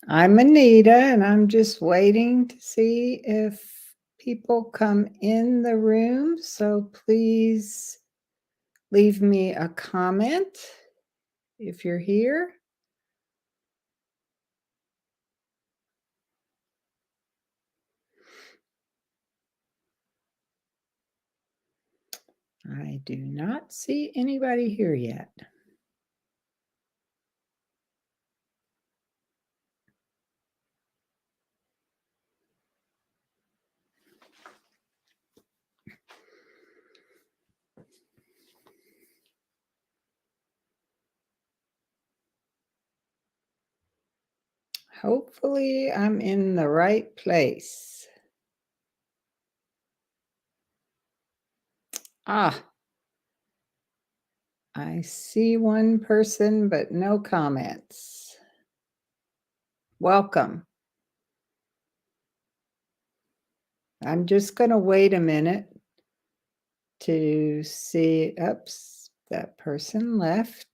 I'm Anita, and I'm just waiting to see if people come in the room. So please leave me a comment if you're here. I do not see anybody here yet. Hopefully, I'm in the right place. Ah, I see one person, but no comments. Welcome. I'm just going to wait a minute to see. Oops, that person left.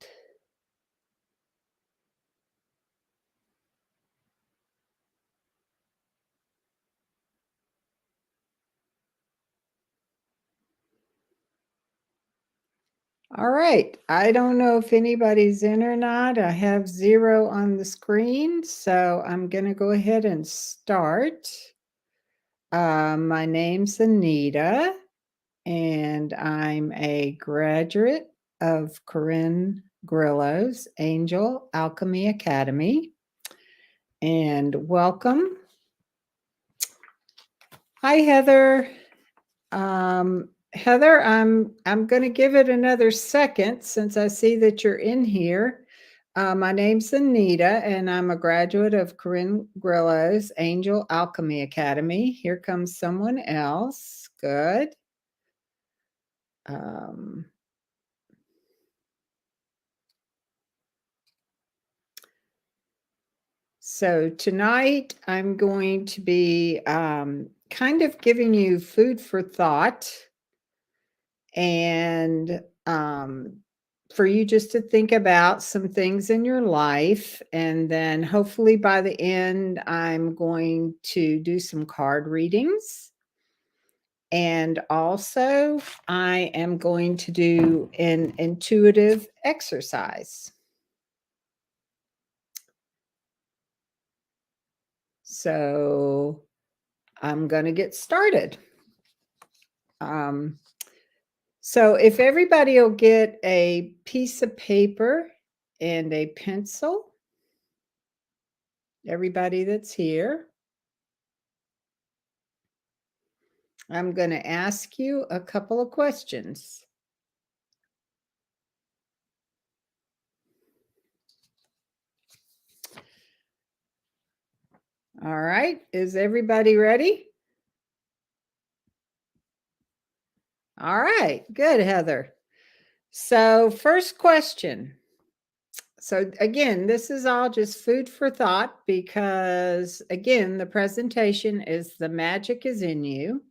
All right. I don't know if anybody's in or not. I have 0 on the screen, so I'm going to go ahead and start. My name's Anita, and I'm a graduate of Corinne Grillo's Angel Alchemy Academy. And welcome. Hi, Heather. Heather, I'm going to give it another second since I see that you're in here. My name's Anita, and I'm a graduate of Corinne Grillo's Angel Alchemy Academy. Here comes someone else. Good. So tonight I'm going to be kind of giving you food for thought and for you just to think about some things in your life. And then hopefully by the end, I'm going to do some card readings. And also, I am going to do an intuitive exercise. So I'm going to get started. So if everybody will get a piece of paper and a pencil, everybody that's here, I'm going to ask you a couple of questions. All right. Is everybody ready? All right. Good, Heather. So, first question. So, again, this is all just food for thought because, again, the presentation is The Magic is in You.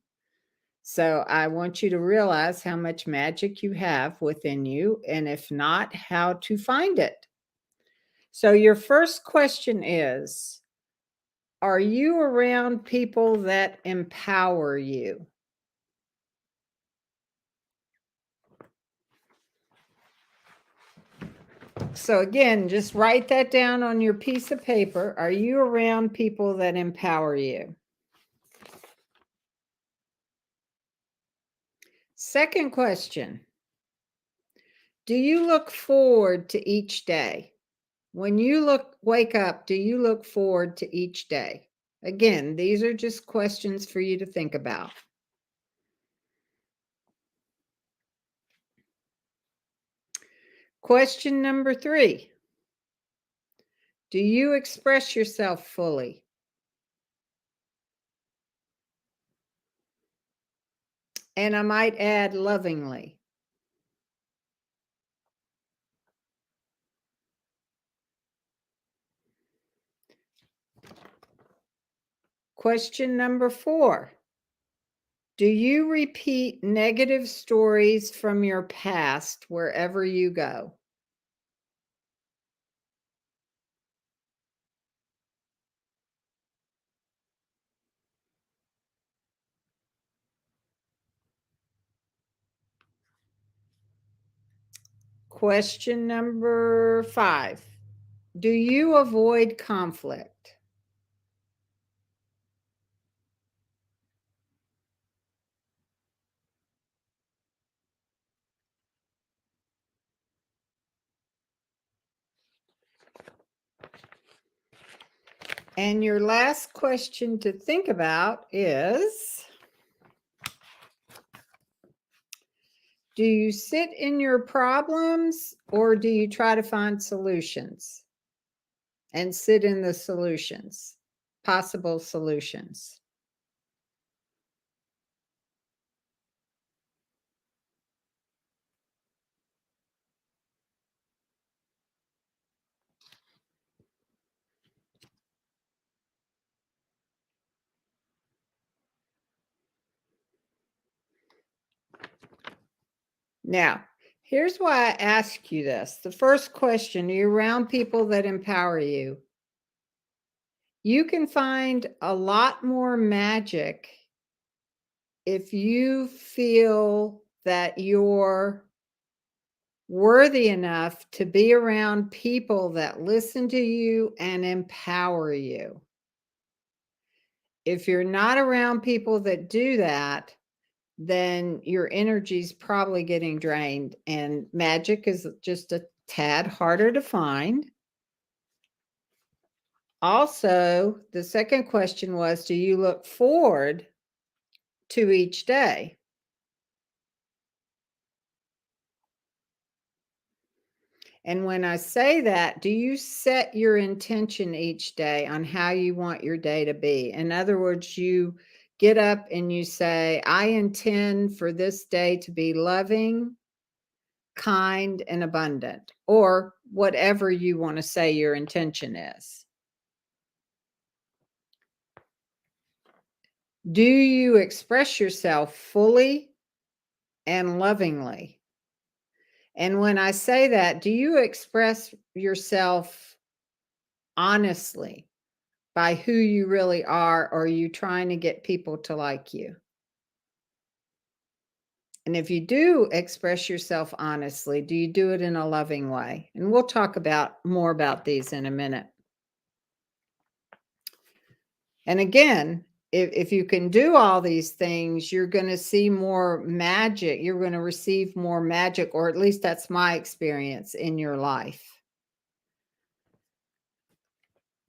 So, I want you to realize how much magic you have within you, and if not, how to find it. So, your first question is, are you around people that empower you? So again, just write that down on your piece of paper. Are you around people that empower you? Second question. Do you look forward to each day? When you wake up, do you look forward to each day? Again, these are just questions for you to think about. Question number 3. Do you express yourself fully? And I might add lovingly. Question number 4. Do you repeat negative stories from your past wherever you go? Question number 5. Do you avoid conflict? And your last question to think about is, do you sit in your problems or do you try to find solutions and sit in the solutions, possible solutions? Now, here's why I ask you this. The first question, are you around people that empower you? You can find a lot more magic if you feel that you're worthy enough to be around people that listen to you and empower you. If you're not around people that do that, then your energy's probably getting drained, and magic is just a tad harder to find. Also, the second question was, do you look forward to each day? And when I say that, do you set your intention each day on how you want your day to be? In other words, you get up and you say, I intend for this day to be loving, kind, and abundant, or whatever you want to say your intention is. Do you express yourself fully and lovingly? And when I say that, do you express yourself honestly by who you really are, or are you trying to get people to like you? And if you do express yourself honestly, do you do it in a loving way? And we'll talk about more about these in a minute. And again, if you can do all these things, you're going to see more magic. You're going to receive more magic, or at least that's my experience in your life.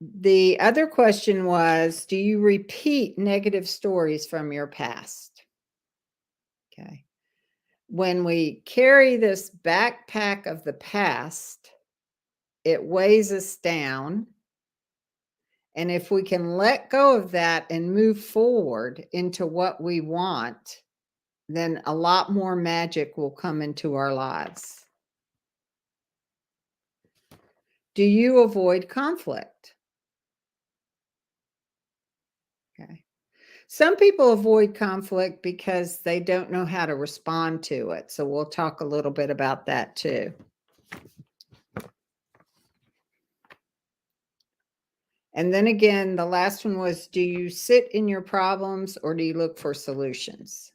The other question was, do you repeat negative stories from your past? Okay. When we carry this backpack of the past, it weighs us down. And if we can let go of that and move forward into what we want, then a lot more magic will come into our lives. Do you avoid conflict? Okay. Some people avoid conflict because they don't know how to respond to it. So we'll talk a little bit about that too. And then again, the last one was, do you sit in your problems or do you look for solutions?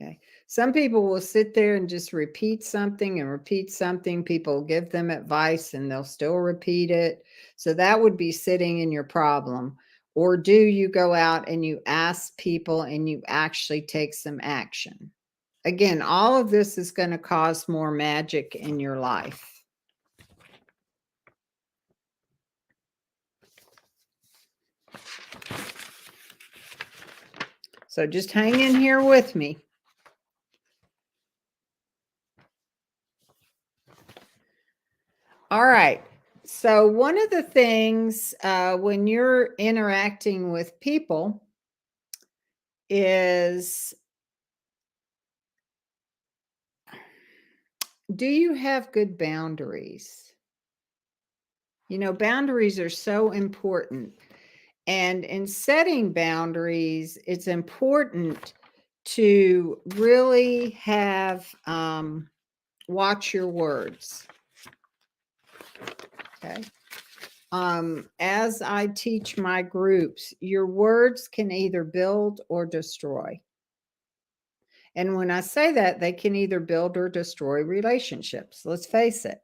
Okay. Some people will sit there and just repeat something and repeat something. People give them advice and they'll still repeat it. So that would be sitting in your problem. Or do you go out and you ask people and you actually take some action? Again, all of this is going to cause more magic in your life. So just hang in here with me. All right. So one of the things when you're interacting with people is, do you have good boundaries? You know, boundaries are so important. And in setting boundaries, it's important to really have watch your words. Okay. As I teach my groups, your words can either build or destroy. And when I say that, they can either build or destroy relationships. Let's face it.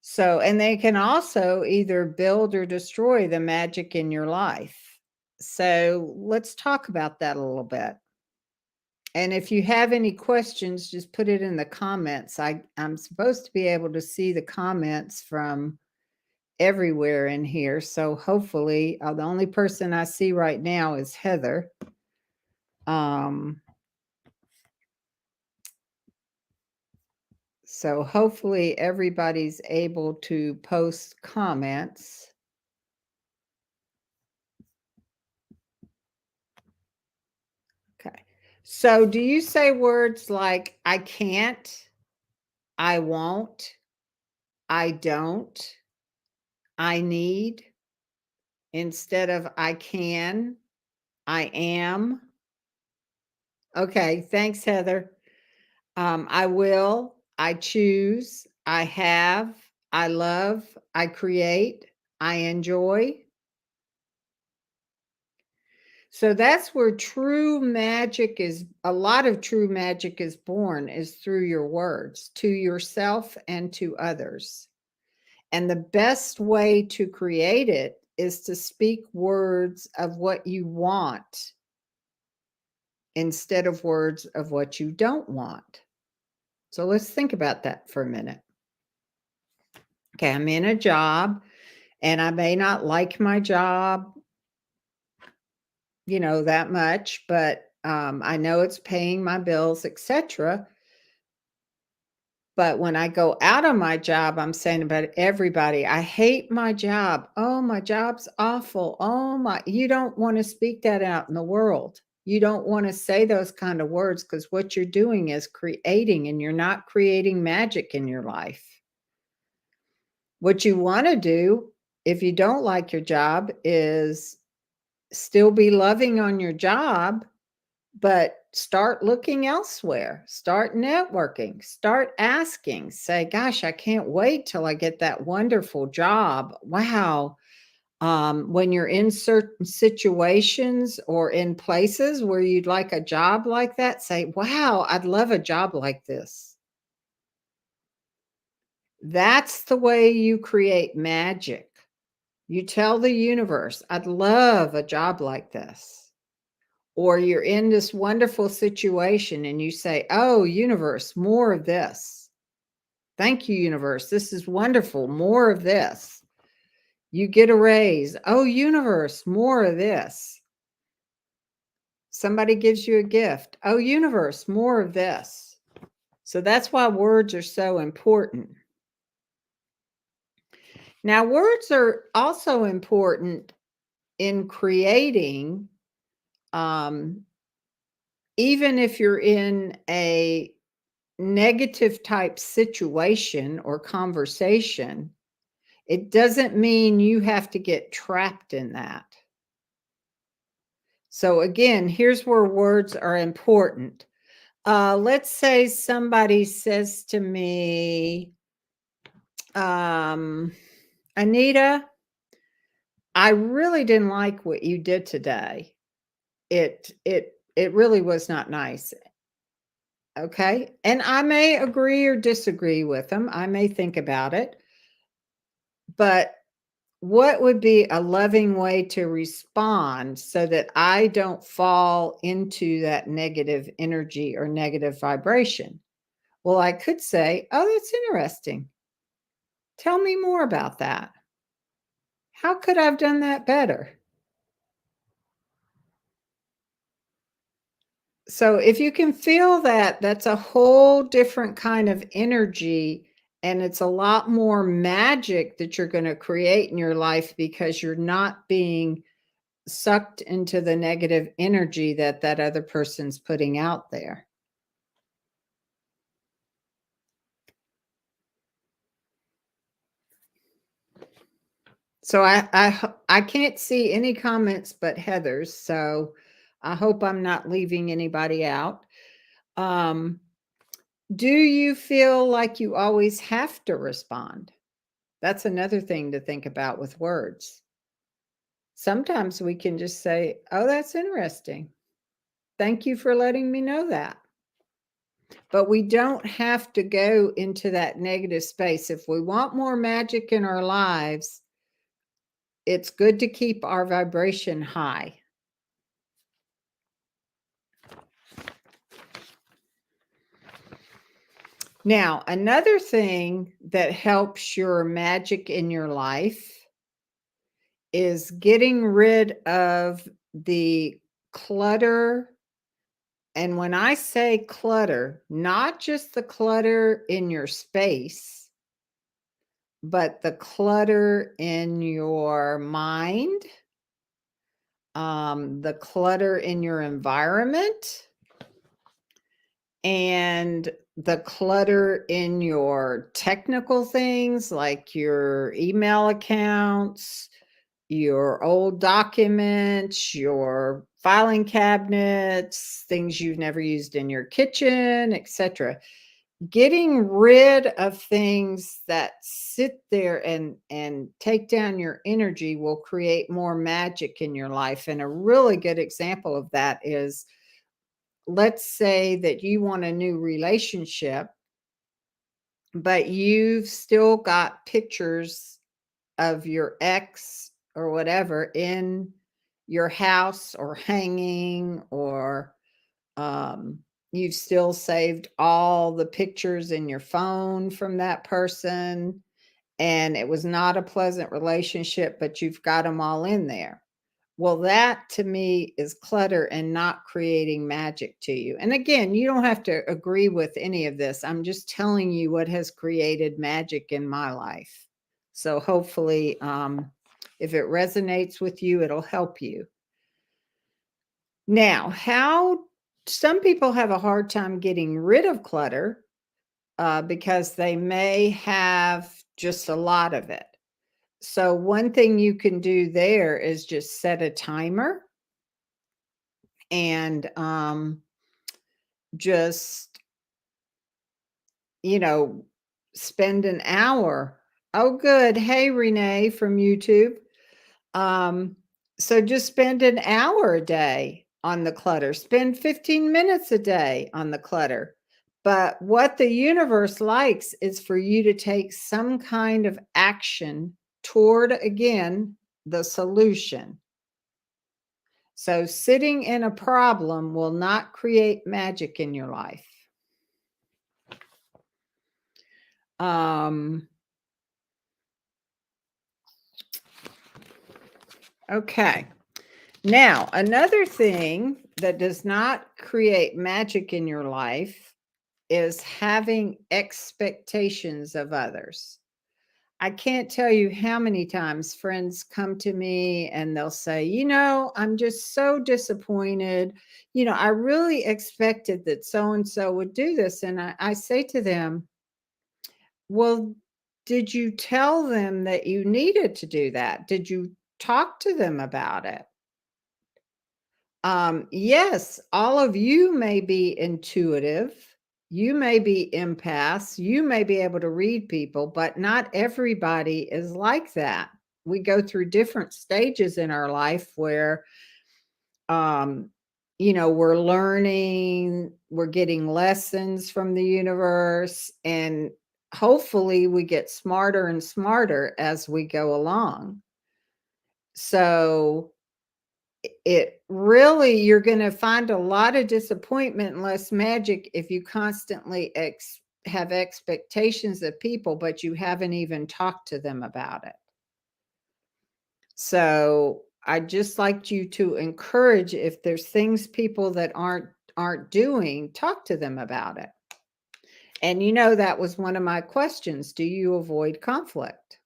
So, and they can also either build or destroy the magic in your life. So, let's talk about that a little bit. And if you have any questions, just put it in the comments. I'm supposed to be able to see the comments from everywhere in here. So hopefully, the only person I see right now is Heather. So hopefully everybody's able to post comments. Okay. So do you say words like I can't, I won't, I don't, I need, instead of I can, I am? Okay, thanks, Heather. I will, I choose, I have, I love, I create, I enjoy. So that's where true magic is. A lot of true magic is born is through your words to yourself and to others. And the best way to create it is to speak words of what you want instead of words of what you don't want. So let's think about that for a minute. Okay, I'm in a job and I may not like my job, that much, but I know it's paying my bills, etc. But when I go out of my job, I'm saying about everybody, I hate my job. Oh, my job's awful. Oh, you don't want to speak that out in the world. You don't want to say those kind of words because what you're doing is creating, and you're not creating magic in your life. What you want to do, if you don't like your job, is still be loving on your job, but start looking elsewhere, start networking, start asking, say, gosh, I can't wait till I get that wonderful job. Wow. When you're in certain situations or in places where you'd like a job like that, say, wow, I'd love a job like this. That's the way you create magic. You tell the universe, I'd love a job like this. Or you're in this wonderful situation and you say, oh, universe, more of this. Thank you, universe. This is wonderful. More of this. You get a raise. Oh, universe, more of this. Somebody gives you a gift. Oh, universe, more of this. So that's why words are so important. Now, words are also important in creating, even if you're in a negative type situation or conversation, it doesn't mean you have to get trapped in that. So again, here's where words are important. Let's say somebody says to me, Anita, I really didn't like what you did today. It really was not nice. Okay. And I may agree or disagree with them. I may think about it. But what would be a loving way to respond so that I don't fall into that negative energy or negative vibration? Well, I could say, oh, that's interesting. Tell me more about that. How could I have done that better? So if you can feel that, that's a whole different kind of energy. And it's a lot more magic that you're going to create in your life because you're not being sucked into the negative energy that that other person's putting out there. So I can't see any comments but Heather's, so I hope I'm not leaving anybody out. Do you feel like you always have to respond? That's another thing to think about with words. Sometimes we can just say, "Oh, that's interesting." Thank you for letting me know that. But we don't have to go into that negative space. If we want more magic in our lives, it's good to keep our vibration high. Now, another thing that helps your magic in your life is getting rid of the clutter. And when I say clutter, not just the clutter in your space, but the clutter in your mind, the clutter in your environment, and the clutter in your technical things like your email accounts, your old documents, your filing cabinets, things you've never used in your kitchen, etc. Getting rid of things that sit there and take down your energy will create more magic in your life. And a really good example of that is, let's say that you want a new relationship, but you've still got pictures of your ex or whatever in your house or hanging, or you've still saved all the pictures in your phone from that person, and it was not a pleasant relationship, but you've got them all in there. Well, that to me is clutter and not creating magic to you. And again, you don't have to agree with any of this. I'm just telling you what has created magic in my life. So hopefully, if it resonates with you, it'll help you. Now, how some people have a hard time getting rid of clutter because they may have just a lot of it. So one thing you can do there is just set a timer and just, you know, spend an hour. Oh, good. Hey, Renee from YouTube. Um, so just spend an hour a day on the clutter. Spend 15 minutes a day on the clutter. But what the universe likes is for you to take some kind of action toward, again, the solution. So sitting in a problem will not create magic in your life. Okay. Now, another thing that does not create magic in your life is having expectations of others. I can't tell you how many times friends come to me and they'll say, I'm just so disappointed. I really expected that so and so would do this. And I say to them, well, did you tell them that you needed to do that? Did you talk to them about it? Yes, all of you may be intuitive. You may be empaths. You may be able to read people, but not everybody is like that. We go through different stages in our life where, um, we're learning, we're getting lessons from the universe, and hopefully we get smarter and smarter as we go along. So, it really, you're going to find a lot of disappointment and less magic if you constantly have expectations of people, but you haven't even talked to them about it. So I just like you to encourage, if there's things people that aren't doing, talk to them about it. And that was one of my questions. Do you avoid conflict?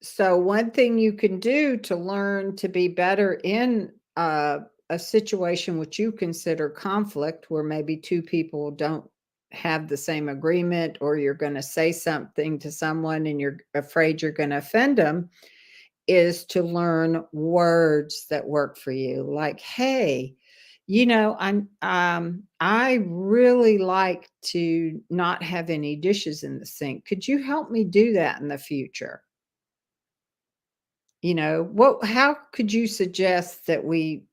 So one thing you can do to learn to be better in a situation which you consider conflict, where maybe two people don't have the same agreement, or you're going to say something to someone and you're afraid you're going to offend them, is to learn words that work for you. Like, hey, I really like to not have any dishes in the sink. Could you help me do that in the future? How could you suggest that we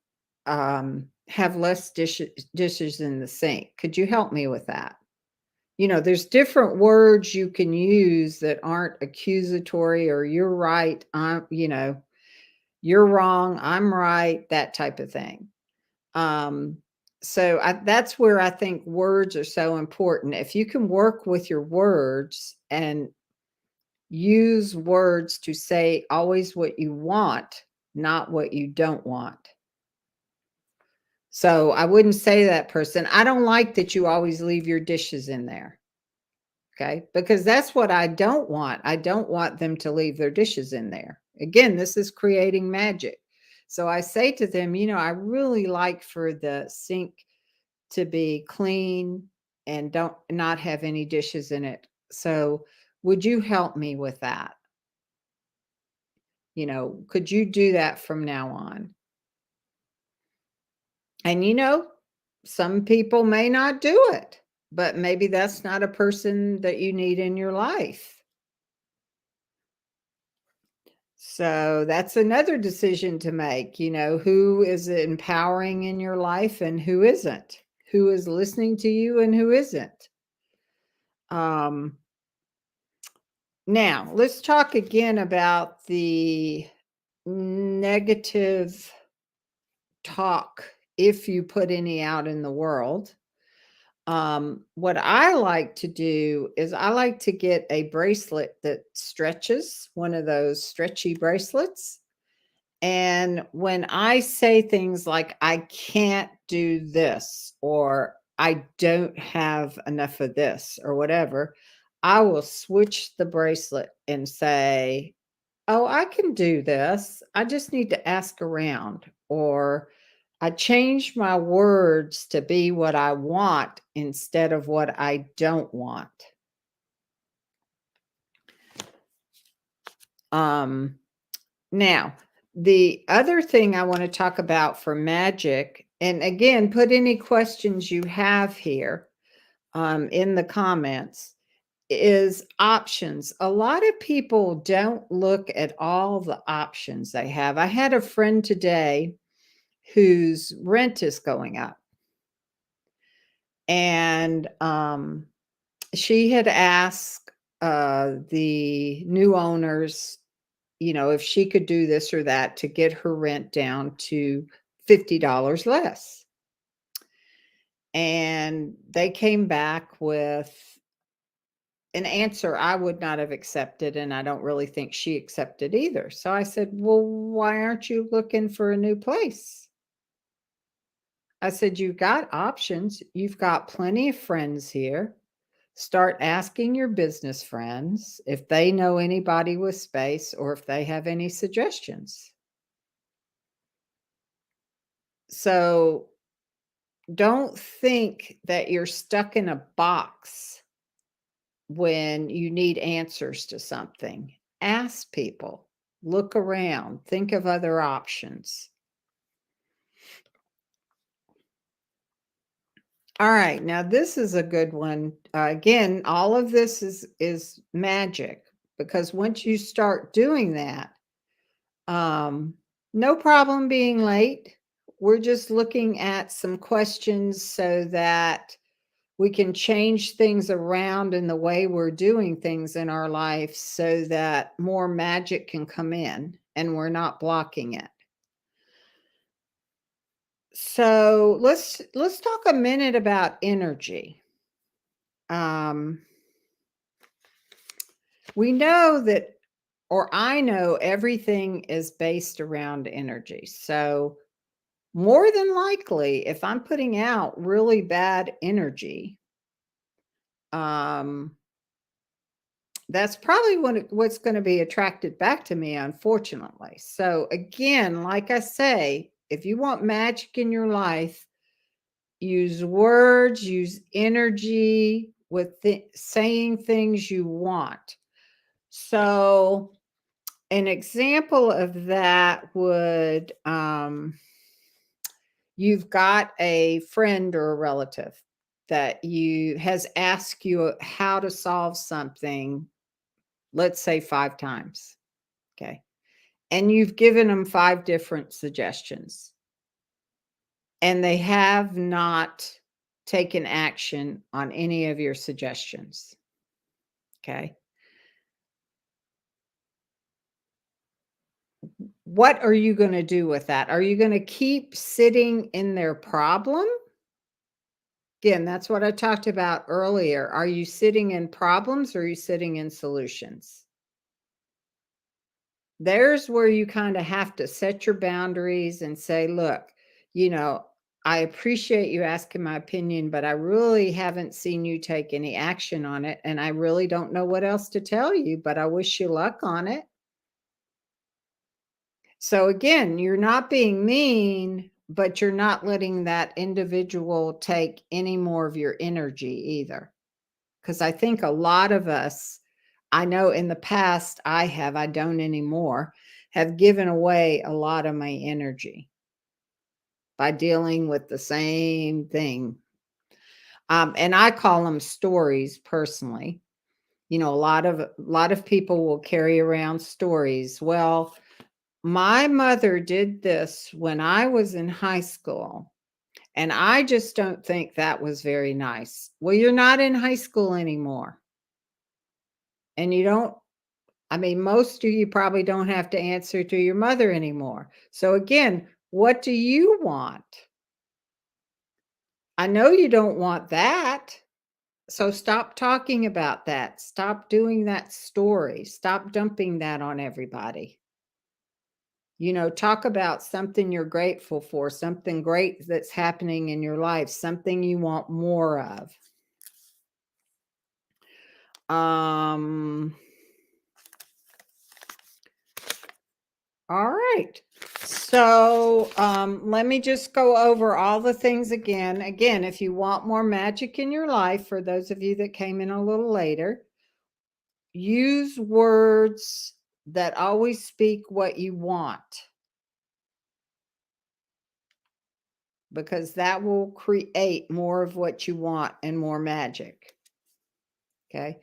have less dishes in the sink. Could you help me with that? There's different words you can use that aren't accusatory or you're right, you're wrong, I'm right, that type of thing. Um, that's where I think words are so important. If you can work with your words and use words to say always what you want, not what you don't want. So I wouldn't say to that person, I don't like that you always leave your dishes in there. Okay. Because that's what I don't want. I don't want them to leave their dishes in there. Again, this is creating magic. So I say to them, I really like for the sink to be clean and don't not have any dishes in it. So would you help me with that? Could you do that from now on? And some people may not do it, but maybe that's not a person that you need in your life. So that's another decision to make, who is empowering in your life and who isn't, who is listening to you and who isn't. Now, let's talk again about the negative talk if you put any out in the world. What I like to do is I like to get a bracelet that stretches, one of those stretchy bracelets. And when I say things like, I can't do this, or I don't have enough of this, or whatever, I will switch the bracelet and say, oh, I can do this. I just need to ask around. Or I change my words to be what I want instead of what I don't want. Now, the other thing I want to talk about for magic, and again, put any questions you have here in the comments, is options. A lot of people don't look at all the options they have. I had a friend today whose rent is going up. And she had asked the new owners, if she could do this or that to get her rent down to $50 less. And they came back with an answer I would not have accepted, and I don't really think she accepted either. So I said, well, why aren't you looking for a new place? I said, you've got options. You've got plenty of friends here. Start asking your business friends if they know anybody with space or if they have any suggestions. So don't think that you're stuck in a box when you need answers to something. Ask people, look around, think of other options. All right, now this is a good one. Again, all of this is magic, because once you start doing that, no problem being late. We're just looking at some questions so that we can change things around in the way we're doing things in our life so that more magic can come in and we're not blocking it. So let's talk a minute about energy. We know that, or I know, everything is based around energy. So more than likely, if I'm putting out really bad energy, that's probably what's going to be attracted back to me, unfortunately. So again, like I say, if you want magic in your life, use words, use energy with saying things you want. So an example of that would, you've got a friend or a relative that has asked you how to solve something, let's say 5 times. Okay. And you've given them 5 different suggestions. and they have not taken action on any of your suggestions. Okay. What are you going to do with that? Are you going to keep sitting in their problem? Again, that's what I talked about earlier. Are you sitting in problems or are you sitting in solutions? There's where you kind of have to set your boundaries and say, look, you know, I appreciate you asking my opinion, but I really haven't seen you take any action on it. And I really don't know what else to tell you, but I wish you luck on it. So again, you're not being mean, but you're not letting that individual take any more of your energy either. Because I think a lot of us, I know in the past I don't anymore, have given away a lot of my energy by dealing with the same thing. And I call them stories personally. You know, a lot of people will carry around stories. Well, my mother did this when I was in high school, and I just don't think that was very nice. Well, you're not in high school anymore. And you don't, I mean, most of you probably don't have to answer to your mother anymore. So again, what do you want? I know you don't want that. So stop talking about that. Stop doing that story. Stop dumping that on everybody. You know, talk about something you're grateful for, something great that's happening in your life, something you want more of. Um, all right. So let me just go over all the things again. Again, if you want more magic in your life, for those of you that came in a little later, use words that always speak what you want, because that will create more of what you want and more magic. Okay.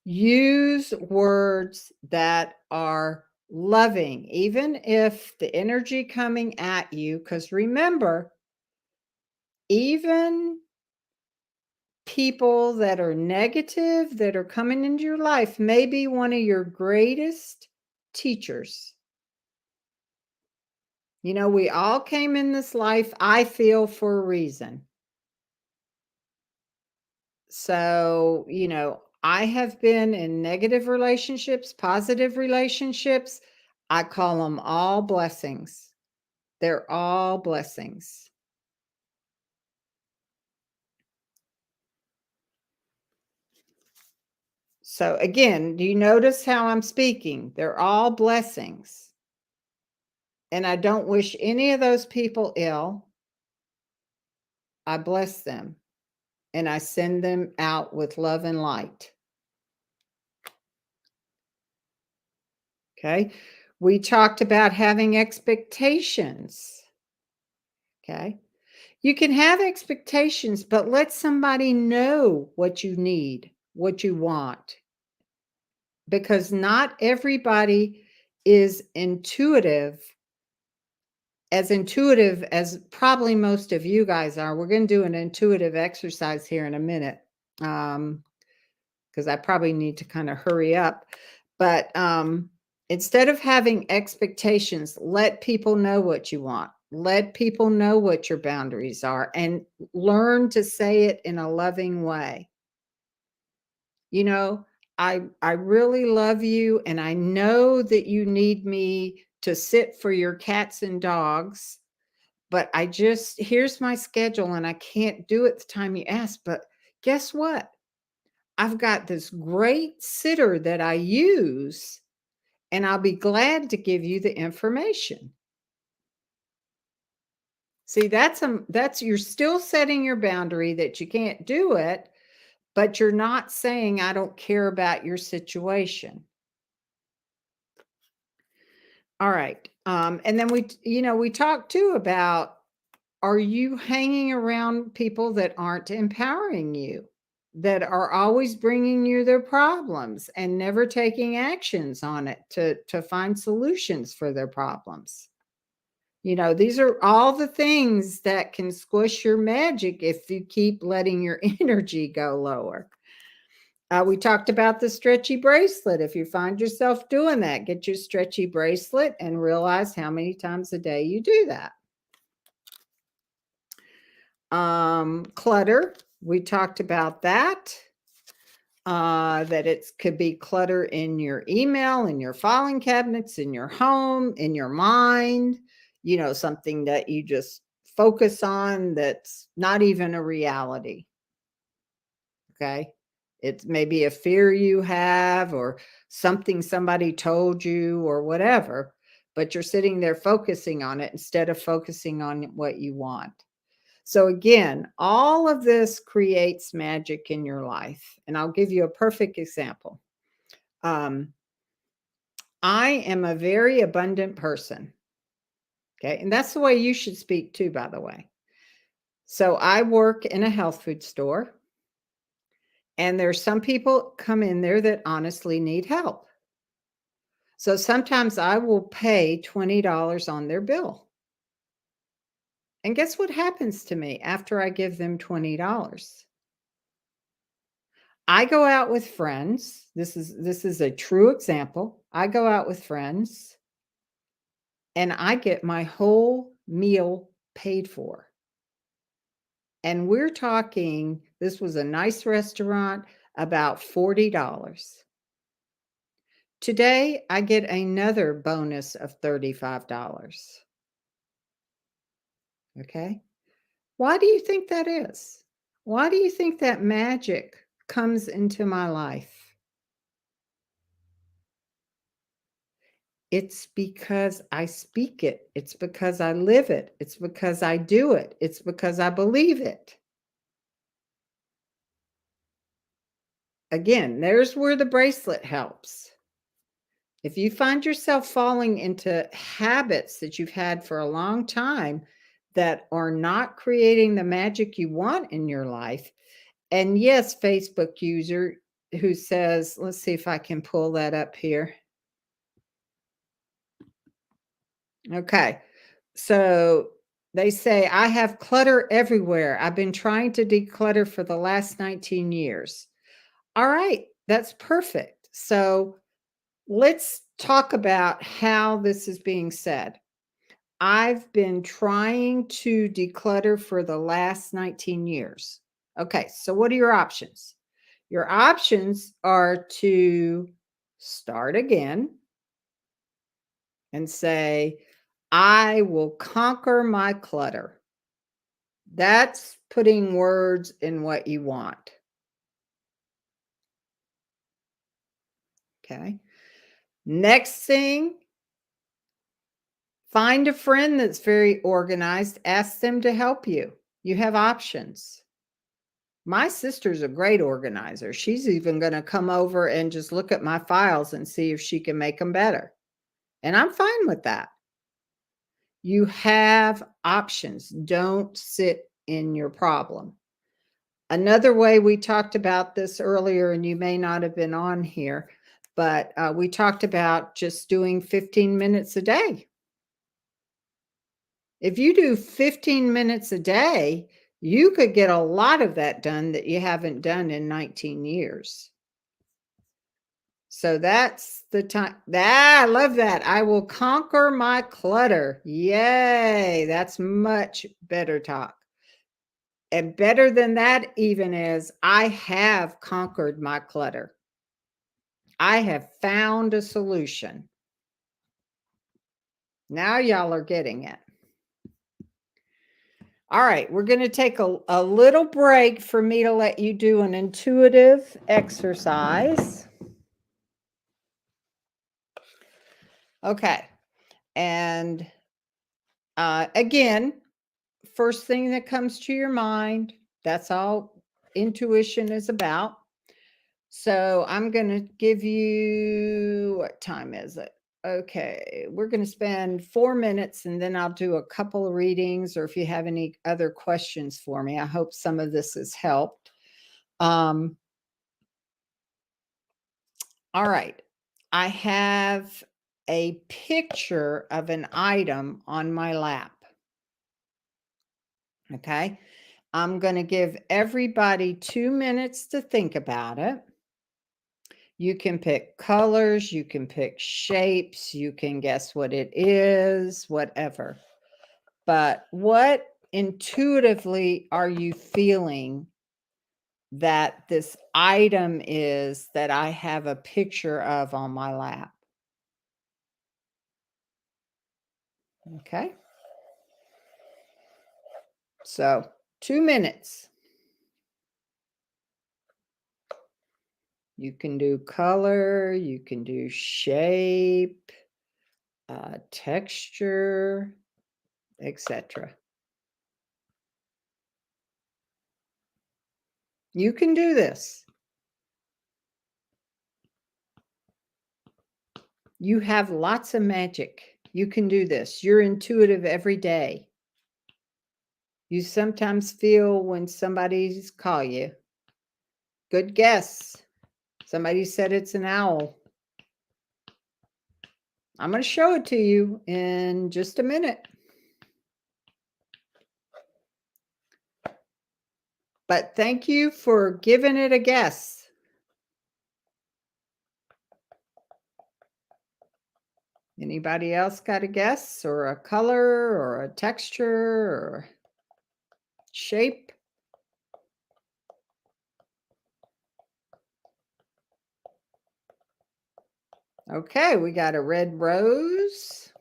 Use words that are loving, even if the energy coming at you, because remember, even people that are negative, that are coming into your life, may be one of your greatest teachers. You know, we all came in this life, I feel, for a reason. So, you know, I have been in negative relationships, positive relationships. I call them all blessings. They're all blessings. So, again, do you notice how I'm speaking? They're all blessings. And I don't wish any of those people ill. I bless them and I send them out with love and light. Okay. We talked about having expectations. Okay. You can have expectations, but let somebody know what you need, what you want, because not everybody is intuitive as probably most of you guys are. We're going to do an intuitive exercise here in a minute, because I probably need to kind of hurry up. But instead of having expectations, let people know what you want. Let people know what your boundaries are and learn to say it in a loving way. You know, I really love you and I know that you need me to sit for your cats and dogs, but here's my schedule and I can't do it the time you asked, but guess what? I've got this great sitter that I use, and I'll be glad to give you the information. See, that's you're still setting your boundary that you can't do it, but you're not saying I don't care about your situation. All right. And then we talked too about, are you hanging around people that aren't empowering you, that are always bringing you their problems and never taking actions on it to find solutions for their problems? These are all the things that can squish your magic if you keep letting your energy go lower. We talked about the stretchy bracelet. If you find yourself doing that, get your stretchy bracelet and realize how many times a day you do that. Clutter, we talked about that. That it could be clutter in your email, in your filing cabinets, in your home, in your mind, something that you just focus on that's not even a reality. Okay. It's maybe a fear you have or something somebody told you or whatever, but you're sitting there focusing on it instead of focusing on what you want. So, again, all of this creates magic in your life. And I'll give you a perfect example. I am a very abundant person. Okay. And that's the way you should speak too, by the way. So, I work in a health food store. And there's some people come in there that honestly need help. So sometimes I will pay $20 on their bill. And guess what happens to me after I give them $20? I go out with friends. This is a true example. I go out with friends and I get my whole meal paid for. And we're talking, this was a nice restaurant, about $40. Today, I get another bonus of $35. Okay. Why do you think that is? Why do you think that magic comes into my life? It's because I speak it. It's because I live it. It's because I do it. It's because I believe it. Again, there's where the bracelet helps. If you find yourself falling into habits that you've had for a long time that are not creating the magic you want in your life, and yes, Facebook user who says, let's see if I can pull that up here. Okay. So they say, I have clutter everywhere. I've been trying to declutter for the last 19 years. All right. That's perfect. So let's talk about how this is being said. I've been trying to declutter for the last 19 years. Okay. So what are your options? Your options are to start again and say, I will conquer my clutter. That's putting words in what you want. Okay. Next thing, find a friend that's very organized. Ask them to help you. You have options. My sister's a great organizer. She's even going to come over and just look at my files and see if she can make them better. And I'm fine with that. You have options. Don't sit in your problem. Another way, we talked about this earlier, and you may not have been on here, but we talked about just doing 15 minutes a day. If you do 15 minutes a day, you could get a lot of that done that you haven't done in 19 years. So that's the time. I love that. I will conquer my clutter. Yay. That's much better talk. And better than that even is, I have conquered my clutter. I have found a solution. Now y'all are getting it. All right, we're going to take a little break for me to let you do an intuitive exercise. Okay. And again, first thing that comes to your mind, that's all intuition is about. So I'm going to give you, what time is it? Okay, we're going to spend 4 minutes and then I'll do a couple of readings, or if you have any other questions for me. I hope some of this has helped. All right. I have a picture of an item on my lap. Okay. I'm going to give everybody 2 minutes to think about it. You can pick colors, you can pick shapes, you can guess what it is, whatever. But what intuitively are you feeling that this item is that I have a picture of on my lap? Okay. So 2 minutes. You can do color, you can do shape, texture, etc. You can do this. You have lots of magic. You can do this. You're intuitive every day. You sometimes feel when somebody's call you. Good guess. Somebody said it's an owl. I'm going to show it to you in just a minute. But thank you for giving it a guess. Anybody else got a guess or a color or a texture or shape? Okay, we got a red rose.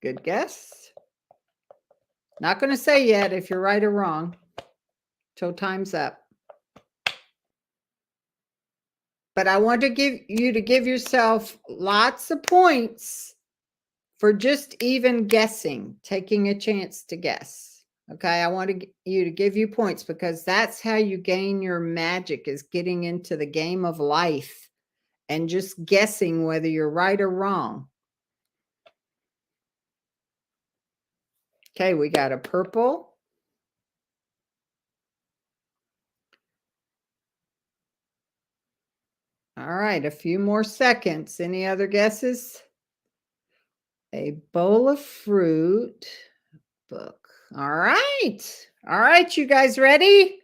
Good guess. Not going to say yet if you're right or wrong till time's up. But I want to give yourself lots of points for just even guessing, taking a chance to guess. Okay, I want you to give you points because that's how you gain your magic, is getting into the game of life and just guessing whether you're right or wrong. Okay, we got a purple. All right, a few more seconds. Any other guesses? A bowl of fruit book. All right. All right, you guys ready?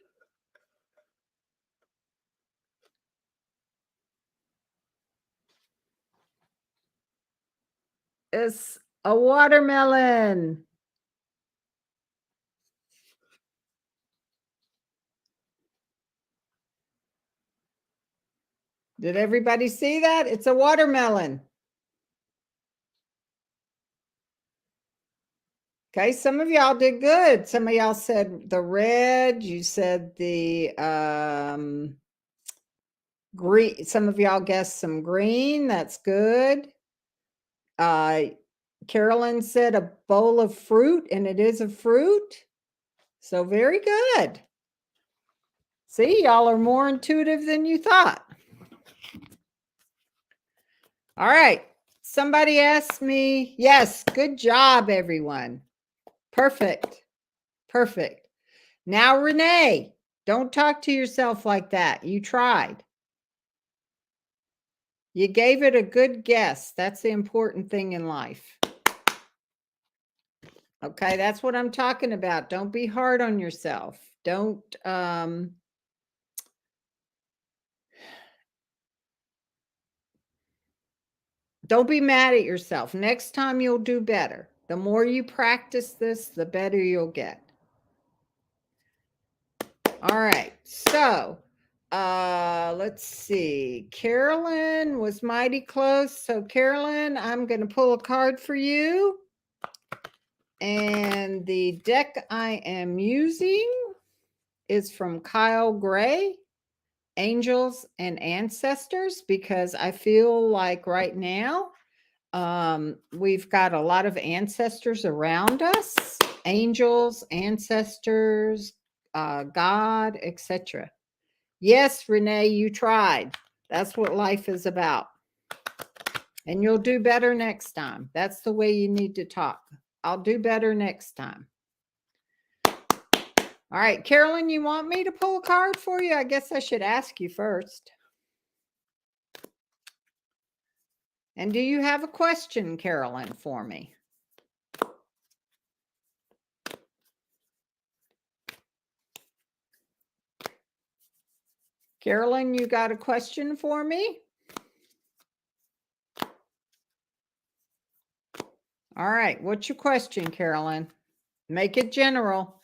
It's a watermelon. Did everybody see that? It's a watermelon. Okay, some of y'all did good. Some of y'all said the red, you said the green. Some of y'all guessed some green. That's good. Carolyn said a bowl of fruit, and it is a fruit. So very good. See, y'all are more intuitive than you thought. All right. Somebody asked me, yes, good job, everyone. Perfect. Perfect. Now, Renee, don't talk to yourself like that. You tried. You gave it a good guess. That's the important thing in life. Okay, that's what I'm talking about. Don't be hard on yourself. Don't be mad at yourself. Next time you'll do better. The more you practice this, the better you'll get. All right. So, let's see. Carolyn was mighty close. So, Carolyn, I'm going to pull a card for you. And the deck I am using is from Kyle Gray, Angels and Ancestors, because I feel like right now we've got a lot of ancestors around us, angels, ancestors, God, etc. Yes, Renee, you tried. That's what life is about. And you'll do better next time. That's the way you need to talk. I'll do better next time. All right, Carolyn, you want me to pull a card for you? I guess I should ask you first. And do you have a question, Carolyn, for me? Carolyn, you got a question for me? All right. What's your question, Carolyn? Make it general.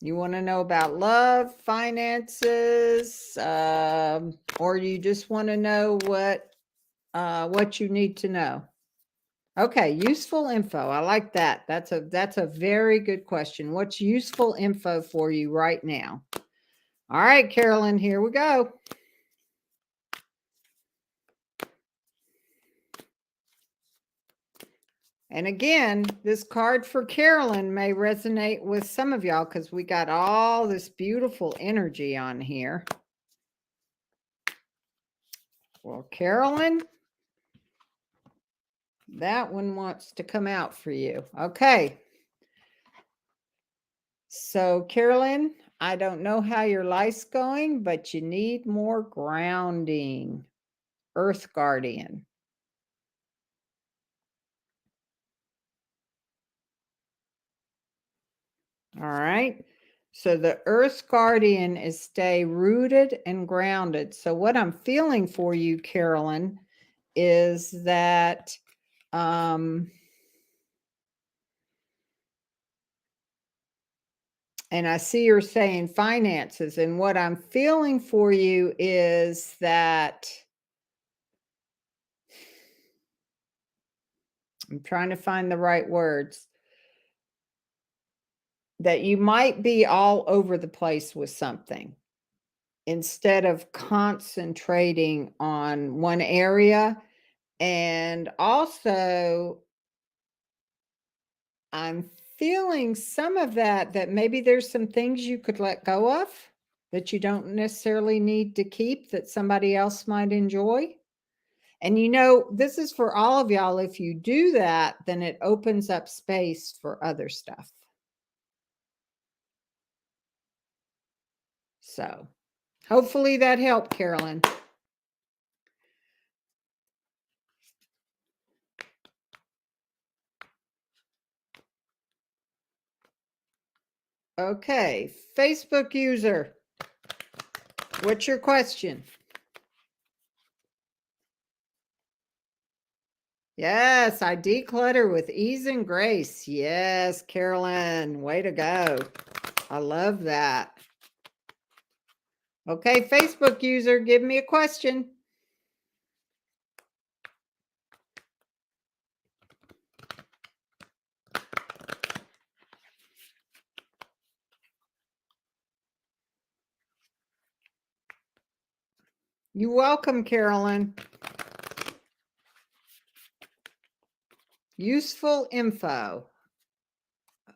You want to know about love, finances, or you just want to know what you need to know? Okay, useful info. I like that. That's a very good question. What's useful info for you right now? All right, Carolyn, here we go. And again, this card for Carolyn may resonate with some of y'all because we got all this beautiful energy on here. Well, Carolyn, that one wants to come out for you. Okay. So, Carolyn, I don't know how your life's going, but you need more grounding. Earth Guardian. All right. So the Earth Guardian is stay rooted and grounded. So what I'm feeling for you, Carolyn, is that and I see you're saying finances, and what I'm feeling for you is that I'm trying to find the right words, that you might be all over the place with something instead of concentrating on one area. And also, I'm feeling some of that maybe there's some things you could let go of that you don't necessarily need to keep that somebody else might enjoy. And this is for all of y'all. If you do that, then it opens up space for other stuff. So hopefully that helped, Carolyn. Okay, Facebook user, what's your question? Yes, I declutter with ease and grace. Yes, Carolyn, way to go. I love that. Okay, Facebook user, give me a question. You're welcome, Carolyn. Useful info.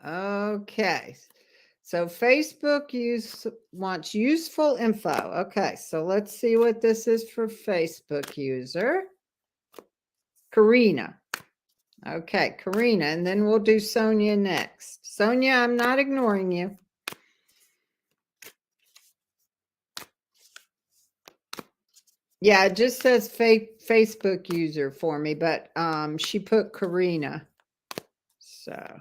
Okay. So Facebook wants useful info. Okay, so let's see what this is for Facebook user. Karina. Okay, Karina, and then we'll do Sonia next. Sonia, I'm not ignoring you. Yeah, it just says Facebook user for me, but she put Karina. So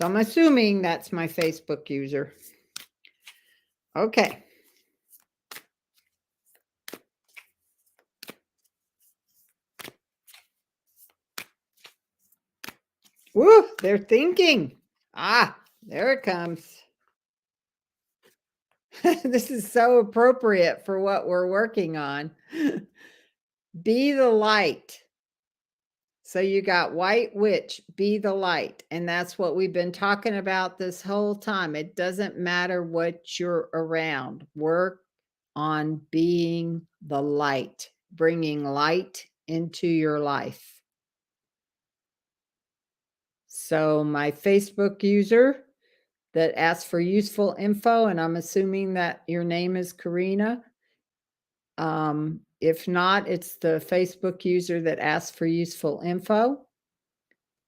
I'm assuming that's my Facebook user. Okay. Woo, they're thinking. Ah, there it comes. This is so appropriate for what we're working on. Be the light. So you got White Witch, be the light. And that's what we've been talking about this whole time. It doesn't matter what you're around. Work on being the light, bringing light into your life. So my Facebook user that asked for useful info, and I'm assuming that your name is Karina. If not, it's the Facebook user that asked for useful info.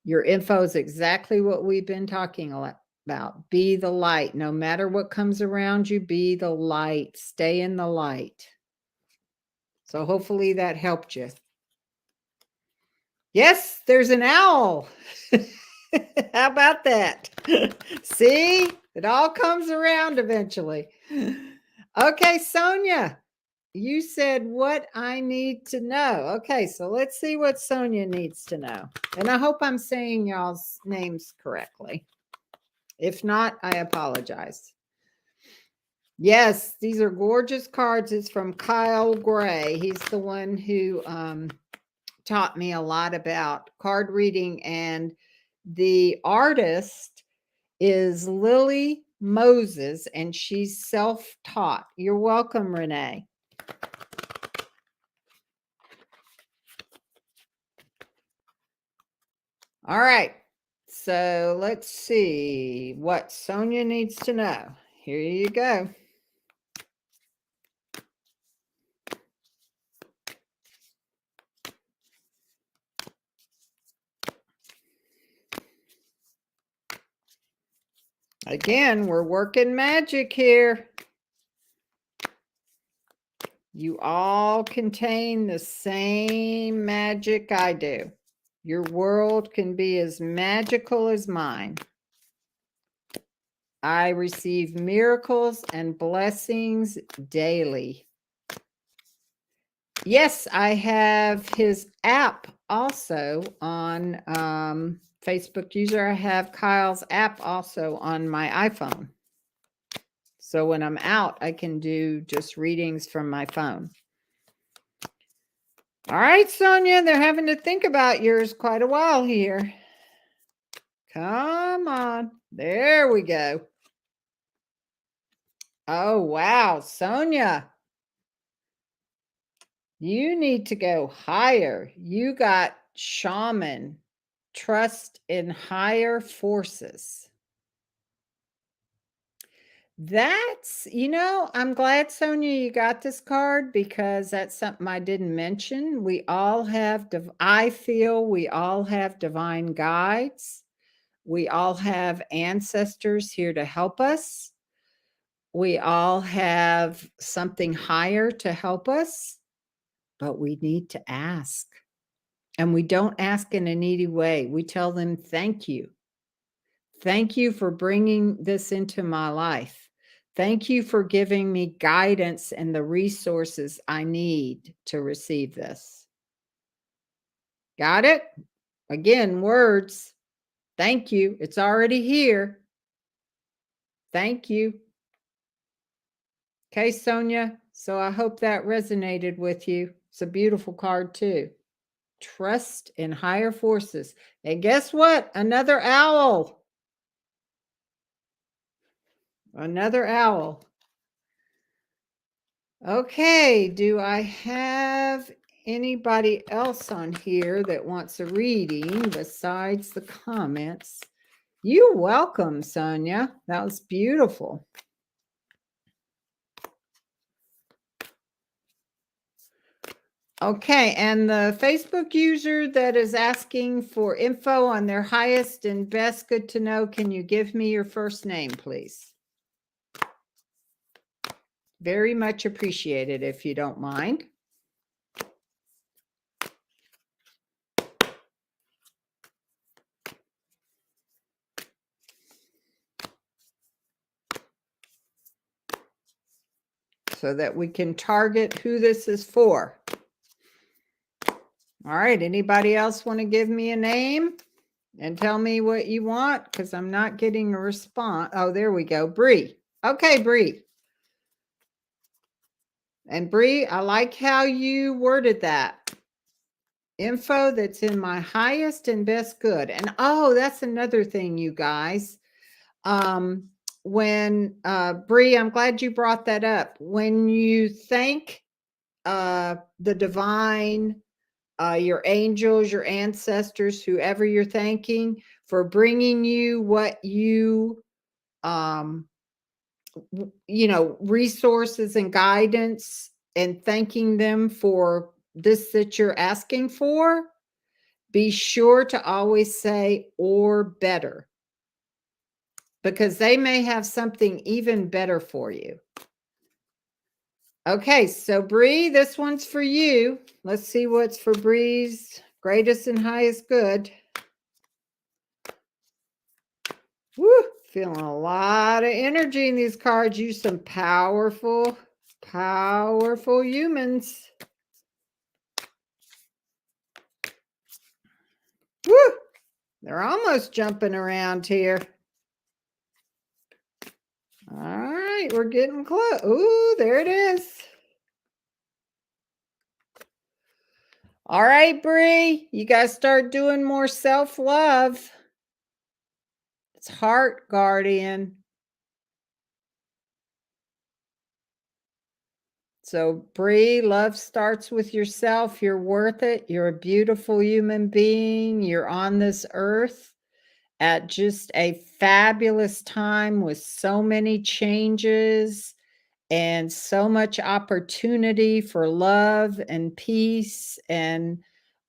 Your info is exactly what we've been talking about. Be the light. No matter what comes around you, be the light. Stay in the light. So hopefully that helped you. Yes, there's an owl. How about that? See, it all comes around eventually. Okay, Sonia, you said what I need to know. Okay, so let's see what Sonia needs to know. And I hope I'm saying y'all's names correctly. If not, I apologize. Yes, these are gorgeous cards. It's from Kyle Gray. He's the one who taught me a lot about card reading, and the artist is Lily Moses, and she's self-taught. You're welcome, Renee. All right, so let's see what Sonia needs to know. Here you go. Again, we're working magic here. You all contain the same magic I do. Your world can be as magical as mine. I receive miracles and blessings daily. Yes, I have his app also on Facebook user. I have Kyle's app also on my iPhone. So when I'm out, I can do just readings from my phone. All right, Sonia, they're having to think about yours quite a while here. Come on. There we go. Oh, wow. Sonia, you need to go higher. You got shaman, trust in higher forces. That's, I'm glad, Sonia, you got this card, because that's something I didn't mention. We all have, I feel we all have divine guides. We all have ancestors here to help us. We all have something higher to help us, but we need to ask. And we don't ask in a needy way. We tell them, thank you. Thank you for bringing this into my life. Thank you for giving me guidance and the resources I need to receive this. Got it? Again, words. Thank you. It's already here. Thank you. Okay, Sonia. So I hope that resonated with you. It's a beautiful card too. Trust in higher forces. And guess what? Another owl. Another owl. Okay, do I have anybody else on here that wants a reading besides the comments? You're welcome, Sonia. That was beautiful. Okay, and the Facebook user that is asking for info on their highest and best good to know, can you give me your first name, please? Very much appreciated, if you don't mind. So that we can target who this is for. All right, anybody else want to give me a name and tell me what you want? Because I'm not getting a response. Oh, there we go. Bree. Okay, Bree. And Bree, I like how you worded that. Info that's in my highest and best good. And oh, that's another thing, you guys. When Bree, I'm glad you brought that up. When you thank the divine, your angels, your ancestors, whoever you're thanking for bringing you what you, resources and guidance, and thanking them for this that you're asking for, be sure to always say, or better, because they may have something even better for you. Okay, so Bree, this one's for you. Let's see what's for Bree's greatest and highest good. Woo, feeling a lot of energy in these cards. You some powerful, powerful humans. Woo, they're almost jumping around here. All right, we're getting close. Ooh, there it is. All right, Bree, you got to start doing more self-love. It's heart guardian. So, Bree, love starts with yourself. You're worth it. You're a beautiful human being. You're on this earth at just a fabulous time with so many changes and so much opportunity for love and peace. And,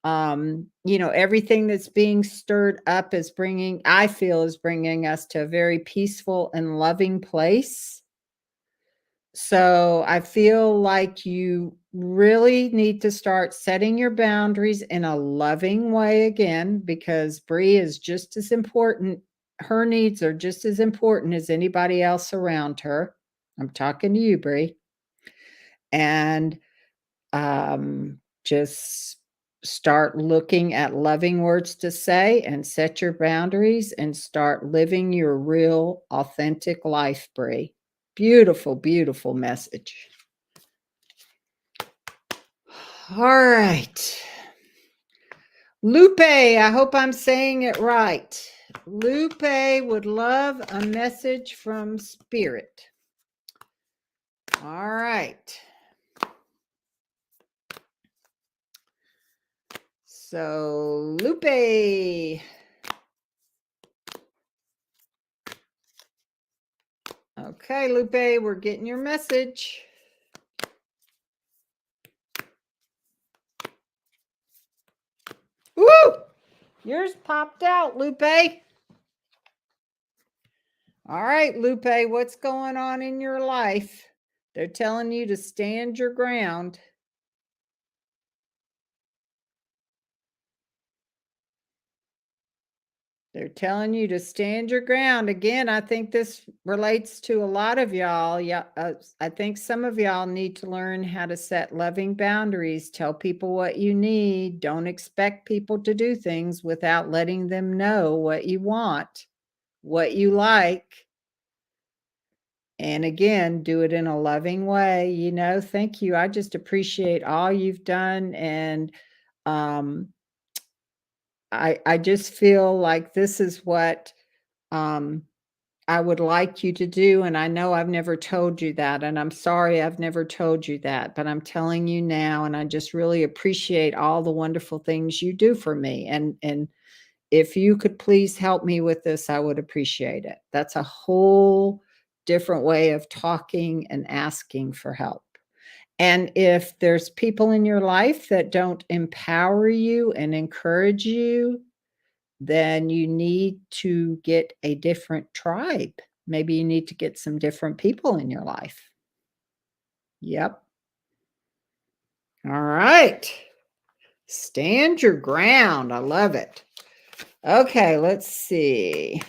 everything that's being stirred up is I feel, is bringing us to a very peaceful and loving place. So I feel like you really need to start setting your boundaries in a loving way again, because Bree is just as important. Her needs are just as important as anybody else around her. I'm talking to you, Bree. And just start looking at loving words to say and set your boundaries and start living your real, authentic life, Bree. Beautiful, beautiful message. All right. Lupe, I hope I'm saying it right. Lupe would love a message from Spirit. All right. So, Lupe. Okay, Lupe, we're getting your message. Woo! Yours popped out, Lupe. All right, Lupe, what's going on in your life? They're telling you to stand your ground. They're telling you to stand your ground. Again, I think this relates to a lot of y'all. Yeah, I think some of y'all need to learn how to set loving boundaries. Tell people what you need. Don't expect people to do things without letting them know what you want, what you like. And again, do it in a loving way. Thank you. I just appreciate all you've done. And I just feel like this is what I would like you to do. And I know I've never told you that. And I'm sorry I've never told you that, but I'm telling you now. And I just really appreciate all the wonderful things you do for me. And if you could please help me with this, I would appreciate it. That's a whole different way of talking and asking for help. And if there's people in your life that don't empower you and encourage you, then you need to get a different tribe. Maybe you need to get some different people in your life. Yep. All right. Stand your ground. I love it. Okay, let's see.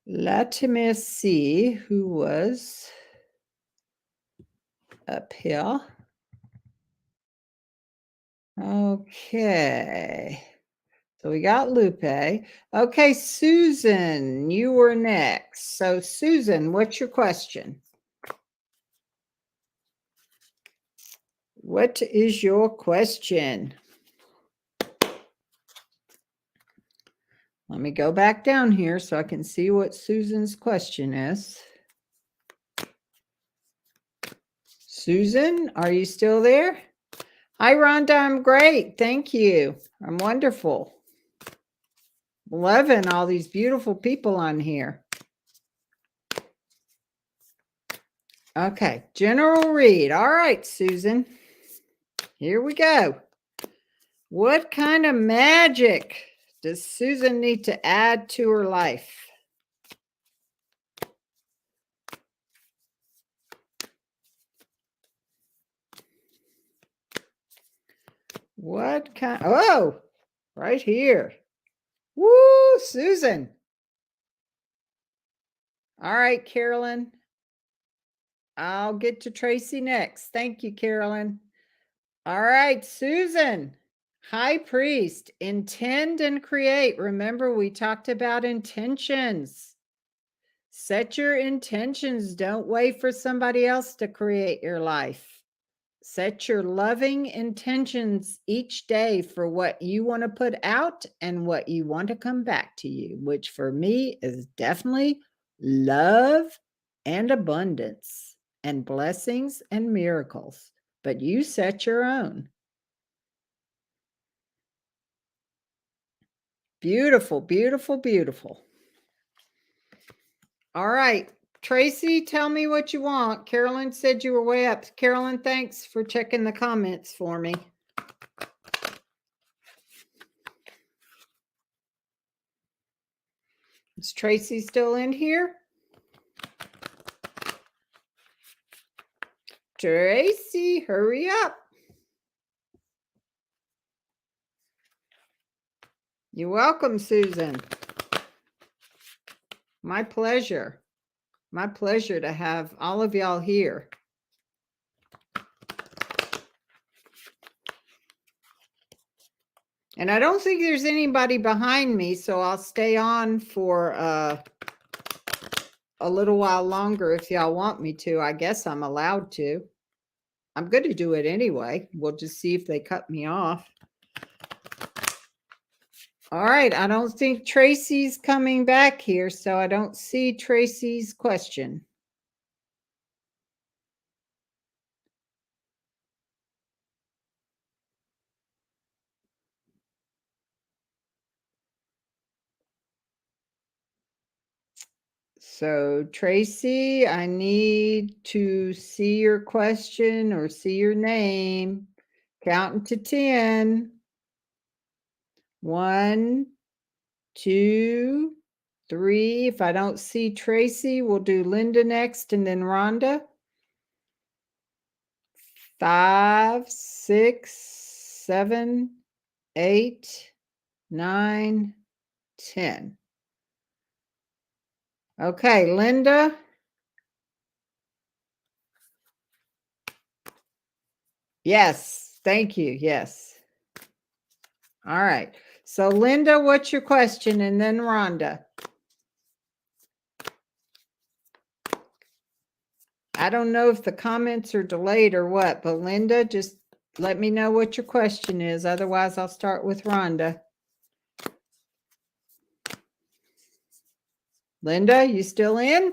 Let me see who was up here. Okay. So we got Lupe. Okay, Susan, you were next. So Susan, what's your question? What is your question? Let me go back down here so I can see what Susan's question is. Susan, are you still there? Hi, Rhonda. I'm great. Thank you. I'm wonderful. Loving all these beautiful people on here. Okay, general read. All right, Susan. Here we go. What kind of magic does Susan need to add to her life? What kind? Oh, right here. Woo, Susan. All right, Carolyn. I'll get to Tracy next. Thank you, Carolyn. All right, Susan. High priest, intend and create. Remember, we talked about intentions. Set your intentions. Don't wait for somebody else to create your life. Set your loving intentions each day for what you want to put out and what you want to come back to you, which for me is definitely love and abundance and blessings and miracles. But you set your own. Beautiful, beautiful, beautiful. All right. Tracy, tell me what you want. Carolyn said you were way up. Carolyn, thanks for checking the comments for me. Is Tracy still in here? Tracy, hurry up. You're welcome, Susan. My pleasure. My pleasure to have all of y'all here. And I don't think there's anybody behind me, so I'll stay on for a little while longer if y'all want me to. I guess I'm allowed to. I'm going to do it anyway. We'll just see if they cut me off. All right. I don't think Tracy's coming back here, so I don't see Tracy's question. So, Tracy, I need to see your question or see your name. Counting to 10. 1, 2, 3. If I don't see Tracy, we'll do Linda next and then Rhonda. 5, 6, 7, 8, 9, 10. Okay, Linda. Yes, thank you. Yes. All right. So, Linda, what's your question? And then Rhonda. I don't know if the comments are delayed or what, but Linda, just let me know what your question is. Otherwise, I'll start with Rhonda. Linda, you still in?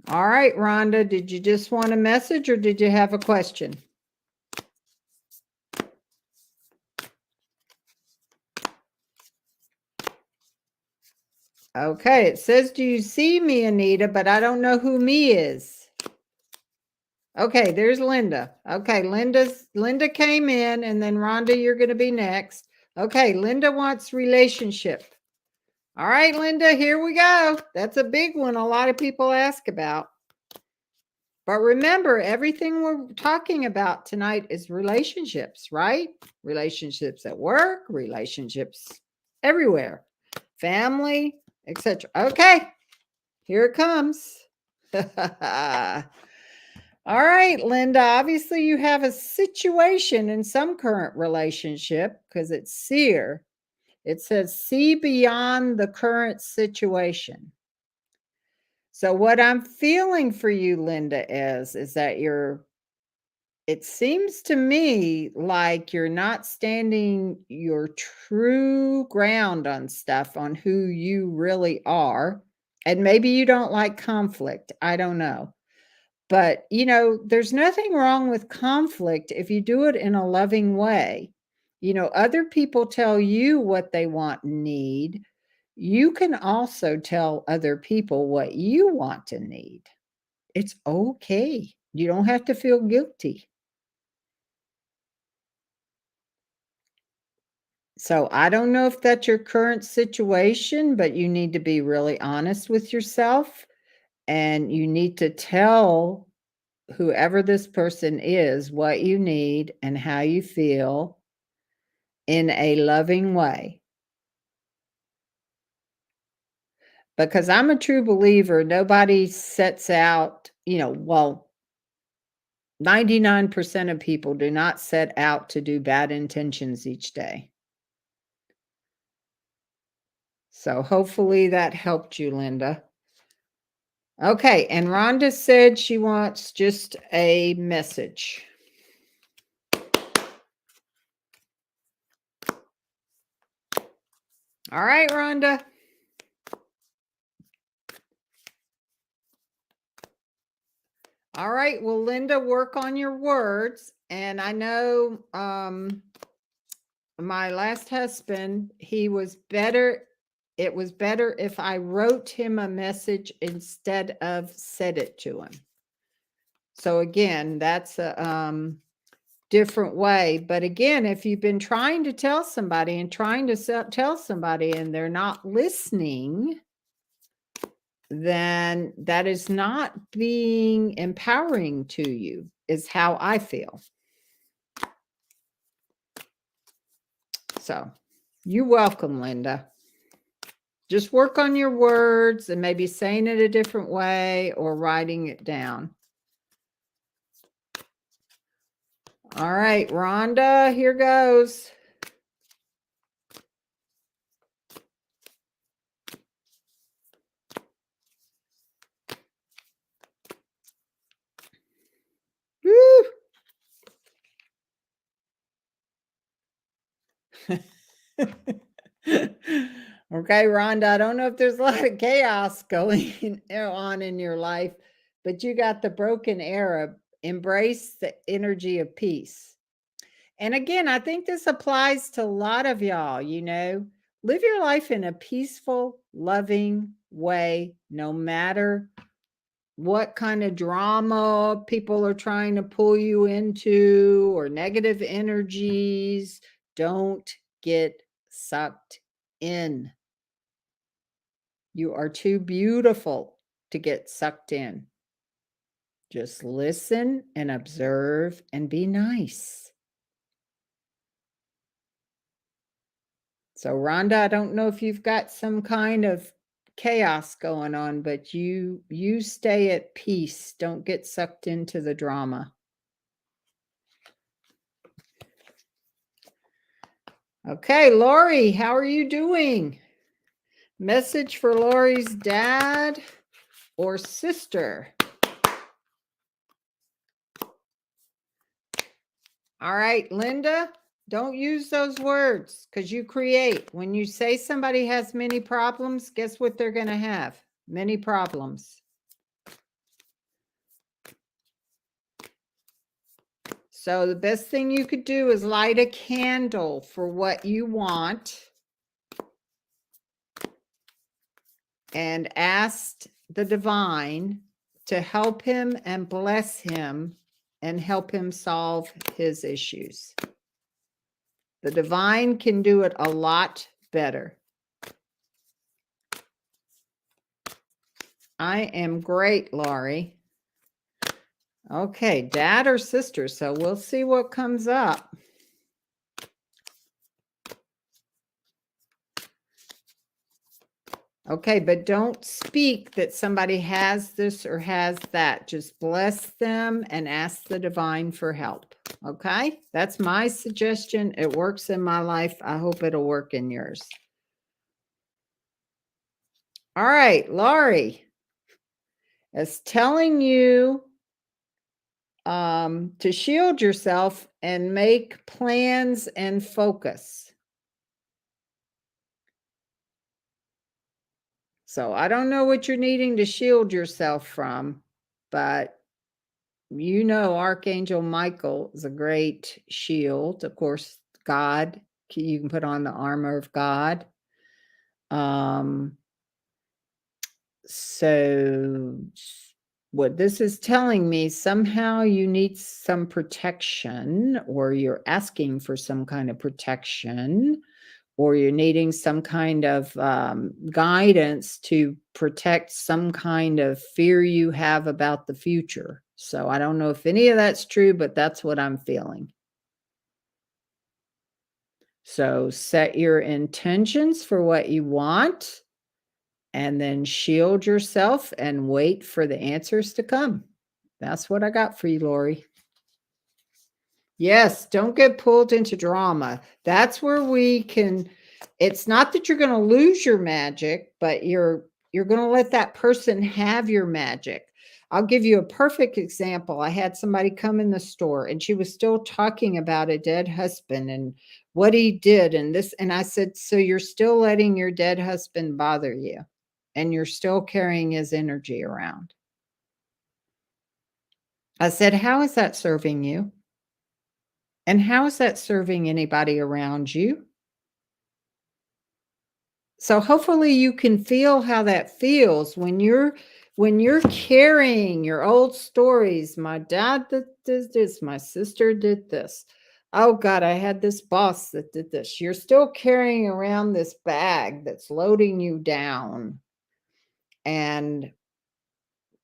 All right, Rhonda, did you just want a message or did you have a question? Okay, it says, do you see me, Anita? But I don't know who me is. Okay, there's Linda. Okay, Linda came in, and then Rhonda, you're going to be next. Okay, Linda wants relationship. All right, Linda, here we go. That's a big one a lot of people ask about. But remember, everything we're talking about tonight is relationships, right? Relationships at work, relationships everywhere, family, etc. Okay, here it comes. All right, Linda, obviously you have a situation in some current relationship because it's seer. It says, see beyond the current situation. So what I'm feeling for you, Linda, is that it seems to me like you're not standing your true ground on stuff, on who you really are. And maybe you don't like conflict. I don't know. But, there's nothing wrong with conflict if you do it in a loving way. Other people tell you what they want and need. You can also tell other people what you want and need. It's okay. You don't have to feel guilty. So I don't know if that's your current situation, but you need to be really honest with yourself and you need to tell whoever this person is what you need and how you feel in a loving way. Because I'm a true believer, nobody sets out, well, 99% of people do not set out to do bad intentions each day. So hopefully that helped you, Linda. Okay, and Rhonda said she wants just a message. All right, Rhonda. All right, well, Linda, work on your words. And I know my last husband, it was better if I wrote him a message instead of said it to him. So again, that's a different way. But again, if you've been trying to tell somebody and trying to tell somebody and they're not listening, then that is not being empowering to you, is how I feel. So you're welcome, Linda. Just work on your words and maybe saying it a different way or writing it down. All right, Rhonda, here goes. Woo! Okay, Rhonda, I don't know if there's a lot of chaos going on in your life, but you got the broken era. Embrace the energy of peace. And again, I think this applies to a lot of y'all, live your life in a peaceful, loving way, no matter what kind of drama people are trying to pull you into or negative energies. Don't get sucked in. You are too beautiful to get sucked in. Just listen and observe and be nice. So Rhonda, I don't know if you've got some kind of chaos going on, but you stay at peace. Don't get sucked into the drama. Okay, Lori, how are you doing? Message for Lori's dad or sister. All right, Linda, don't use those words because you create. When you say somebody has many problems, guess what they're going to have? Many problems. So the best thing you could do is light a candle for what you want and ask the divine to help him and bless him and help him solve his issues. The divine can do it a lot better. I am great, Laurie. Okay, dad or sister, so we'll see what comes up. Okay, but don't speak that somebody has this or has that. Just bless them and ask the divine for help. Okay, that's my suggestion. It works in my life. I hope it'll work in yours. All right, Laurie is telling you to shield yourself and make plans and focus. So I don't know what you're needing to shield yourself from, but Archangel Michael is a great shield. Of course, God, you can put on the armor of God. So what this is telling me, somehow you need some protection, or you're asking for some kind of protection, or you're needing some kind of guidance to protect some kind of fear you have about the future. So I don't know if any of that's true, but that's what I'm feeling. So set your intentions for what you want and then shield yourself and wait for the answers to come. That's what I got for you, Lori. Yes, don't get pulled into drama. That's where we can it's not that you're going to lose your magic, but you're going to let that person have your magic. I'll give you a perfect example. I had somebody come in the store and she was still talking about a dead husband and what he did and this and I said, "So you're still letting your dead husband bother you and you're still carrying his energy around." I said, "How is that serving you? And how is that serving anybody around you?" So hopefully you can feel how that feels when you're carrying your old stories. My dad did this, my sister did this. Oh God, I had this boss that did this. You're still carrying around this bag that's loading you down and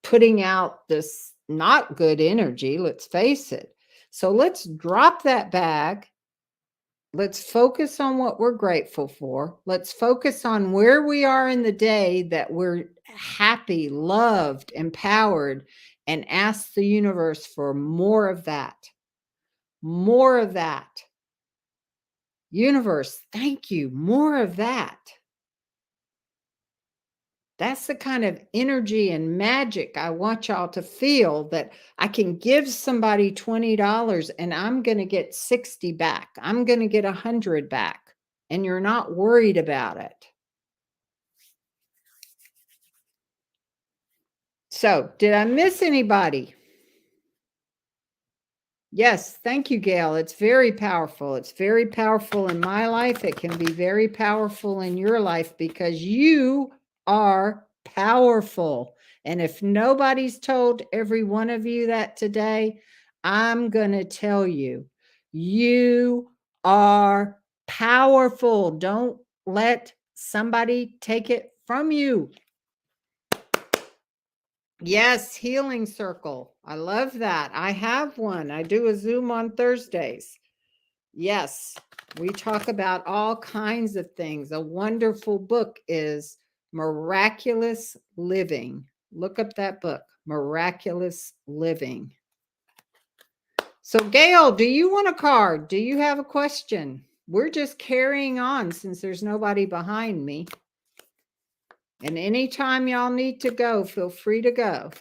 putting out this not good energy, let's face it. So let's drop that bag. Let's focus on what we're grateful for. Let's focus on where we are in the day that we're happy, loved, empowered, and ask the universe for more of that. More of that. Universe, thank you. More of that. That's the kind of energy and magic I want y'all to feel, that I can give somebody $20 and I'm going to get 60 back. I'm going to get 100 back. And you're not worried about it. So, did I miss anybody? Yes, thank you, Gail. It's very powerful. It's very powerful in my life. It can be very powerful in your life because you are powerful. And if nobody's told every one of you that today, I'm going to tell you, you are powerful. Don't let somebody take it from you. Yes, healing circle. I love that. I have one. I do a Zoom on Thursdays. Yes, we talk about all kinds of things. A wonderful book is Miraculous Living. Look up that book, Miraculous Living. So, Gail, do you want a card? Do you have a question? We're just carrying on since there's nobody behind me. And anytime y'all need to go, feel free to go.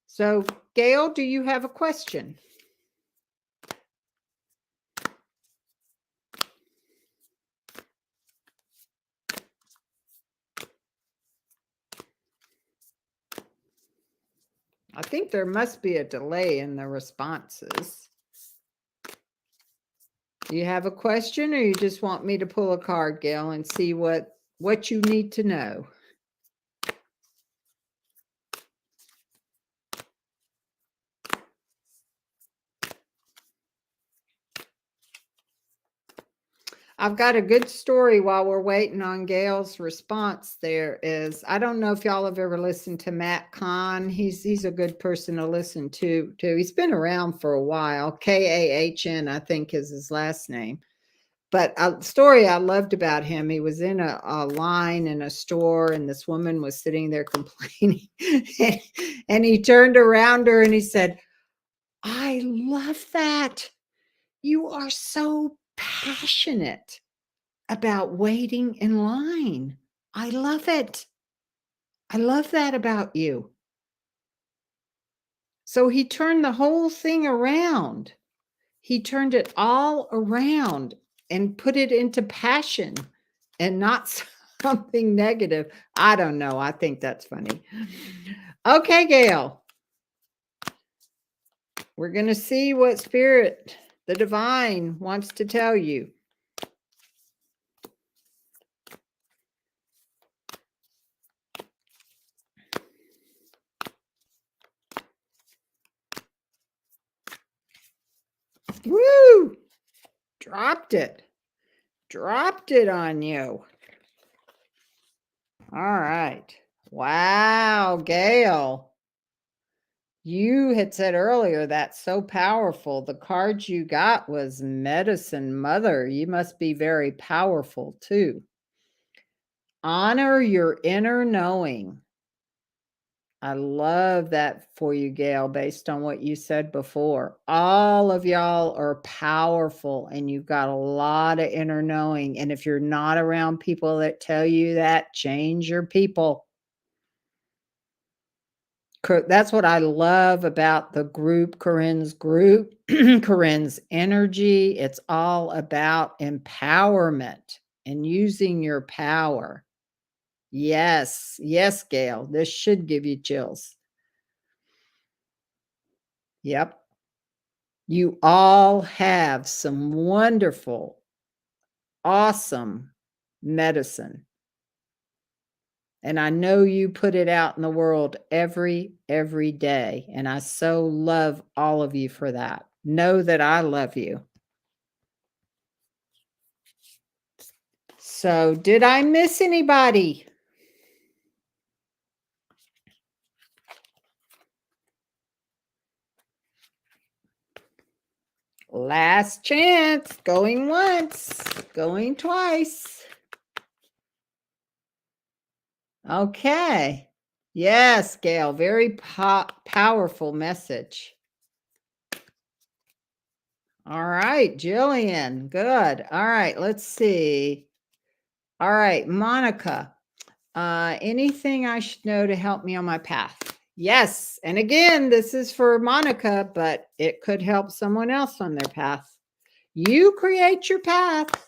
So, Gail, do you have a question? I think there must be a delay in the responses. Do you have a question, or you just want me to pull a card, Gail, and see what you need to know? I've got a good story while we're waiting on Gail's response. There is, I don't know if y'all have ever listened to Matt Kahn. He's a good person to listen to too. He's been around for a while. Kahn, I think, is his last name. But a story I loved about him, he was in a line in a store and this woman was sitting there complaining. And he turned around her and he said, "I love that. You are so passionate about waiting in line. I love it. I love that about you." So he turned the whole thing around. He turned it all around and put it into passion and not something negative. I don't know. I think that's funny. Okay, Gail. We're going to see what spirit, the divine, wants to tell you. Woo! Dropped it. Dropped it on you. All right. Wow, Gail. You had said earlier that's so powerful. The card you got was Medicine Mother. You must be very powerful too. Honor your inner knowing. I love that for you, Gail, based on what you said before. All of y'all are powerful and you've got a lot of inner knowing. And if you're not around people that tell you that, change your people. That's what I love about the group, Corinne's group, Corinne's energy. It's all about empowerment and using your power. Yes, yes, Gail, this should give you chills. Yep. You all have some wonderful, awesome medicine. And I know you put it out in the world every day. And I so love all of you for that. Know that I love you. So, did I miss anybody? Last chance. Going once, going twice. Okay. Yes, Gail, very powerful message. All right, Jillian, good. All right, let's see. All right, Monica, anything I should know to help me on my path? Yes, and again, this is for Monica, but it could help someone else on their path. You create your path.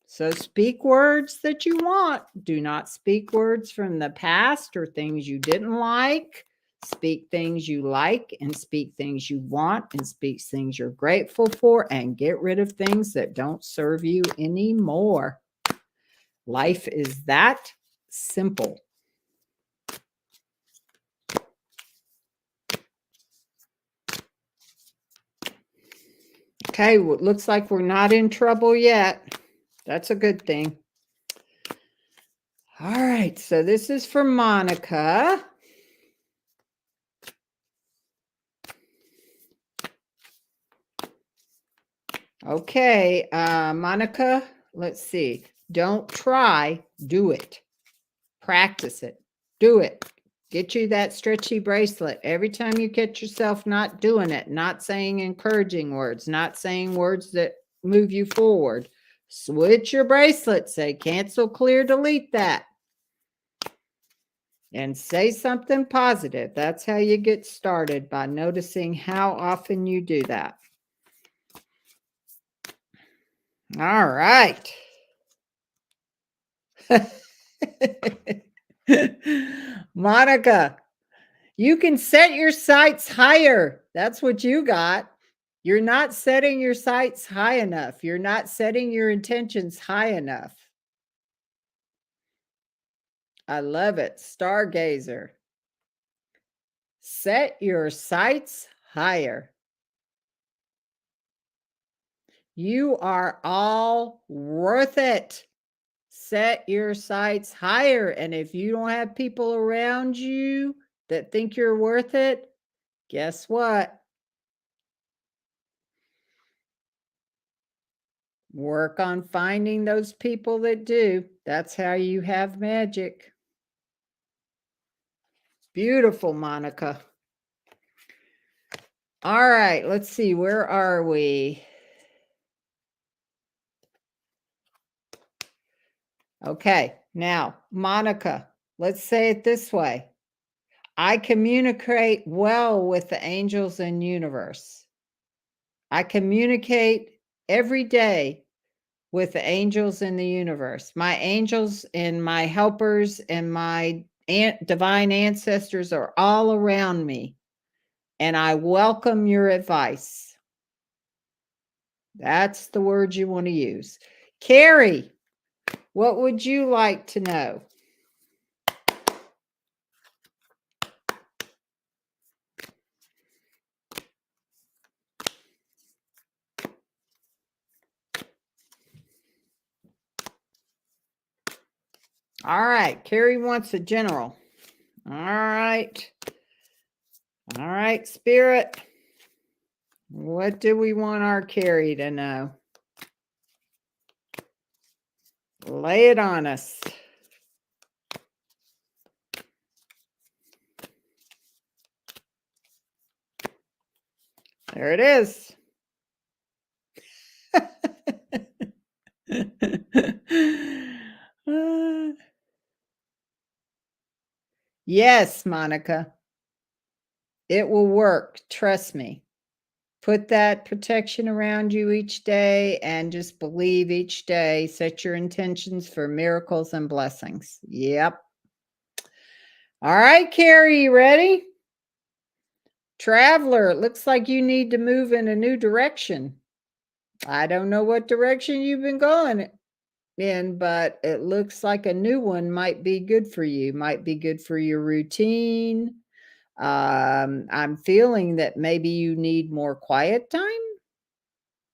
So speak words that you want. Do not speak words from the past or things you didn't like. Speak things you like and speak things you want and speak things you're grateful for and get rid of things that don't serve you anymore. Life is that simple. Okay, well, it looks like we're not in trouble yet. That's a good thing. All right, so this is for Monica. Okay, Monica, let's see. Don't try, do it. Practice it. Do it. Get you that stretchy bracelet. Every time you catch yourself not doing it, not saying encouraging words, not saying words that move you forward, switch your bracelet. Say cancel, clear, delete that. And say something positive. That's how you get started, by noticing how often you do that. All right. Monica, you can set your sights higher. That's what you got. You're not setting your sights high enough. You're not setting your intentions high enough. I love it. Stargazer. Set your sights higher. You are all worth it. Set your sights higher. And if you don't have people around you that think you're worth it, guess what? Work on finding those people that do. That's how you have magic. Beautiful, Monica. All right, let's see. Where are we? Okay, now, Monica, let's say it this way. I communicate well with the angels and universe. I communicate every day with the angels in the universe. My angels and my helpers and my divine ancestors are all around me, and I welcome your advice. That's the word you want to use. Carrie, what would you like to know? All right, Carrie wants a general. All right. All right, Spirit. What do we want our Carrie to know? Lay it on us. There it is. Yes, Monica. It will work. Trust me. Put that protection around you each day and just believe each day. Set your intentions for miracles and blessings. Yep. All right, Carrie, you ready? Traveler, it looks like you need to move in a new direction. I don't know what direction you've been going in, but it looks like a new one might be good for you, might be good for your routine. I'm feeling that maybe you need more quiet time.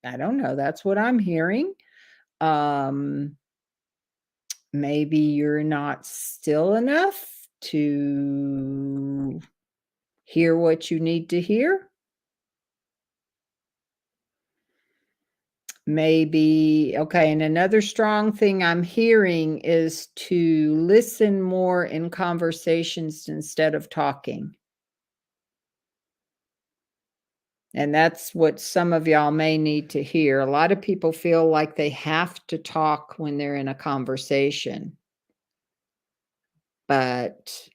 I don't know. That's what I'm hearing. Maybe you're not still enough to hear what you need to hear. Maybe, okay, and another strong thing I'm hearing is to listen more in conversations instead of talking. And that's what some of y'all may need to hear. A lot of people feel like they have to talk when they're in a conversation. But,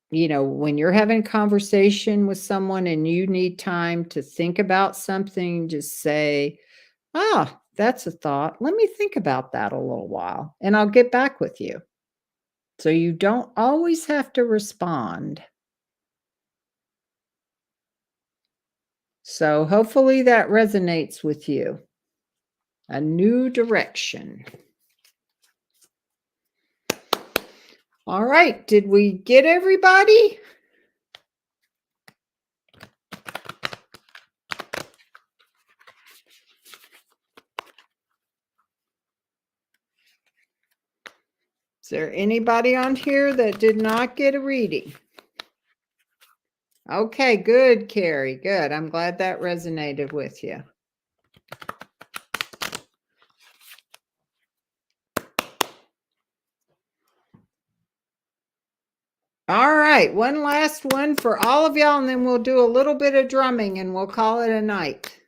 you know, when you're having a conversation with someone and you need time to think about something, just say, ah, that's a thought. Let me think about that a little while and I'll get back with you. So you don't always have to respond. So hopefully that resonates with you. A new direction. All right. Did we get everybody? Is there anybody on here that did not get a reading? Okay, good, Carrie. Good. I'm glad that resonated with you. All right, one last one for all of y'all, and then we'll do a little bit of drumming and we'll call it a night.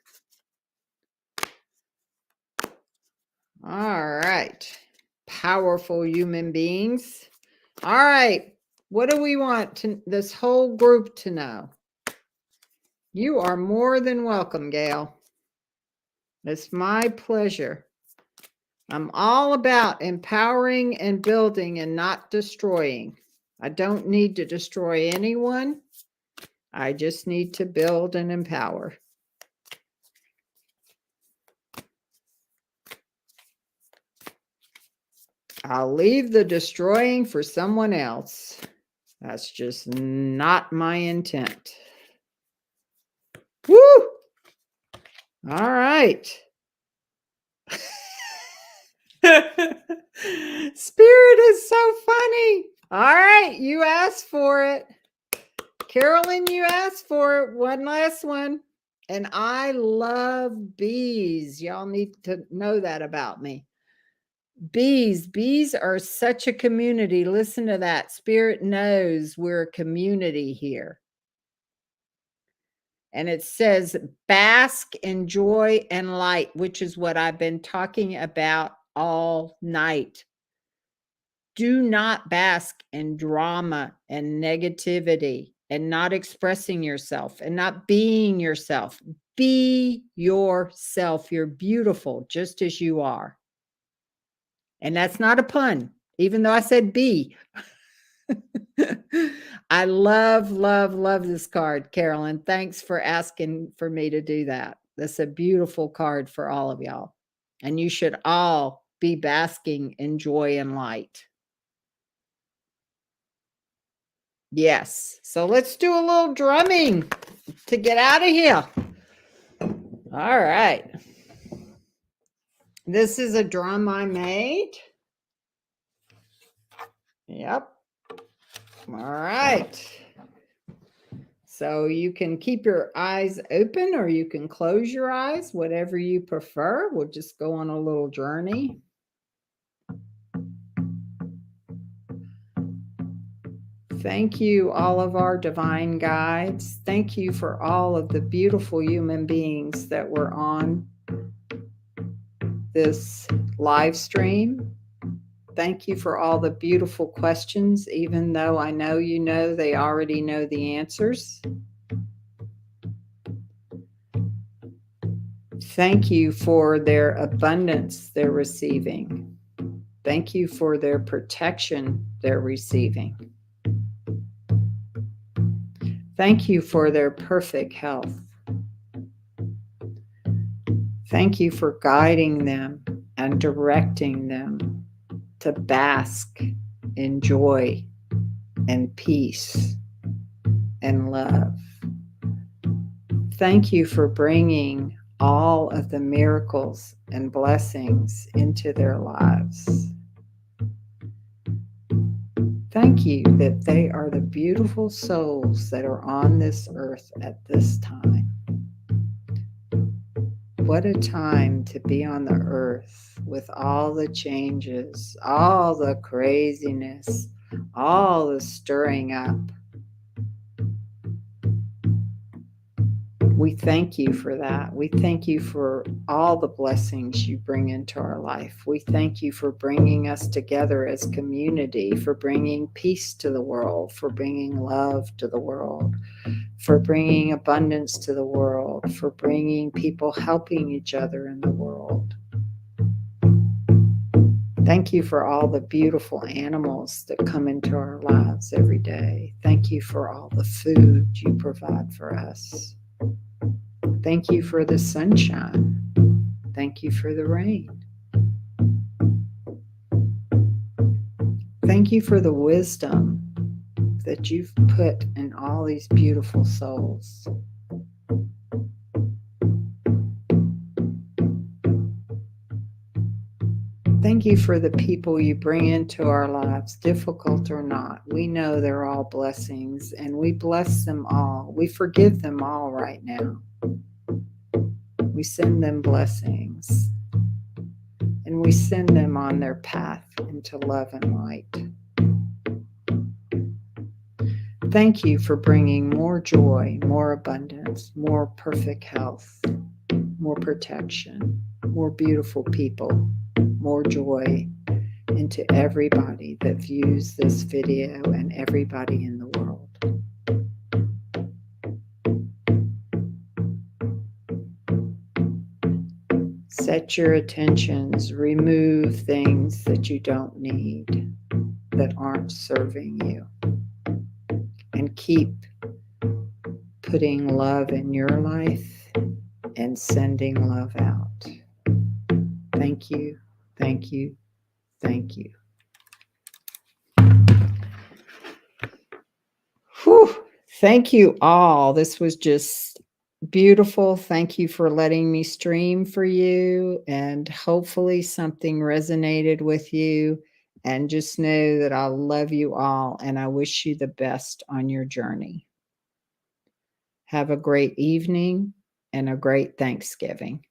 All right, powerful human beings. All right, what do we want this whole group to know? You are more than welcome, Gail. It's my pleasure. I'm all about empowering and building and not destroying. I don't need to destroy anyone. I just need to build and empower. I'll leave the destroying for someone else. That's just not my intent. Woo! All right. Spirit is so funny. All right, you asked for it. Carolyn, you asked for it. One last one. And I love bees. Y'all need to know that about me. Bees are such a community. Listen to that. Spirit knows we're a community here. And it says bask in joy and light, which is what I've been talking about all night. Do not bask in drama and negativity and not expressing yourself and not being yourself. Be yourself. You're beautiful just as you are. And that's not a pun, even though I said be. I love, love, love this card, Carolyn. Thanks for asking for me to do that. That's a beautiful card for all of y'all. And you should all be basking in joy and light. Yes. So let's do a little drumming to get out of here. All right. This is a drum I made. Yep. All right. So you can keep your eyes open or you can close your eyes, whatever you prefer. We'll just go on a little journey. Thank you, all of our divine guides. Thank you for all of the beautiful human beings that were on this live stream. Thank you for all the beautiful questions, even though I know you know they already know the answers. Thank you for their abundance they're receiving. Thank you for their protection they're receiving. Thank you for their perfect health. Thank you for guiding them and directing them to bask in joy and peace and love. Thank you for bringing all of the miracles and blessings into their lives. Thank you that they are the beautiful souls that are on this earth at this time. What a time to be on the earth with all the changes, all the craziness, all the stirring up. We thank you for that. We thank you for all the blessings you bring into our life. We thank you for bringing us together as community, for bringing peace to the world, for bringing love to the world, for bringing abundance to the world, for bringing people helping each other in the world. Thank you for all the beautiful animals that come into our lives every day. Thank you for all the food you provide for us. Thank you for the sunshine. Thank you for the rain. Thank you for the wisdom that you've put in all these beautiful souls. Thank you for the people you bring into our lives, difficult or not. We know they're all blessings, and we bless them all. We forgive them all right now. We send them blessings, and we send them on their path into love and light. Thank you for bringing more joy, more abundance, more perfect health, more protection, more beautiful people, more joy into everybody that views this video and everybody in the world. Set your attentions, remove things that you don't need, that aren't serving you, and keep putting love in your life and sending love out. Thank you, thank you, thank you. Whew. Thank you all. This was just beautiful. Thank you for letting me stream for you, and hopefully something resonated with you. And just know that I love you all, and I wish you the best on your journey. Have a great evening and a great Thanksgiving.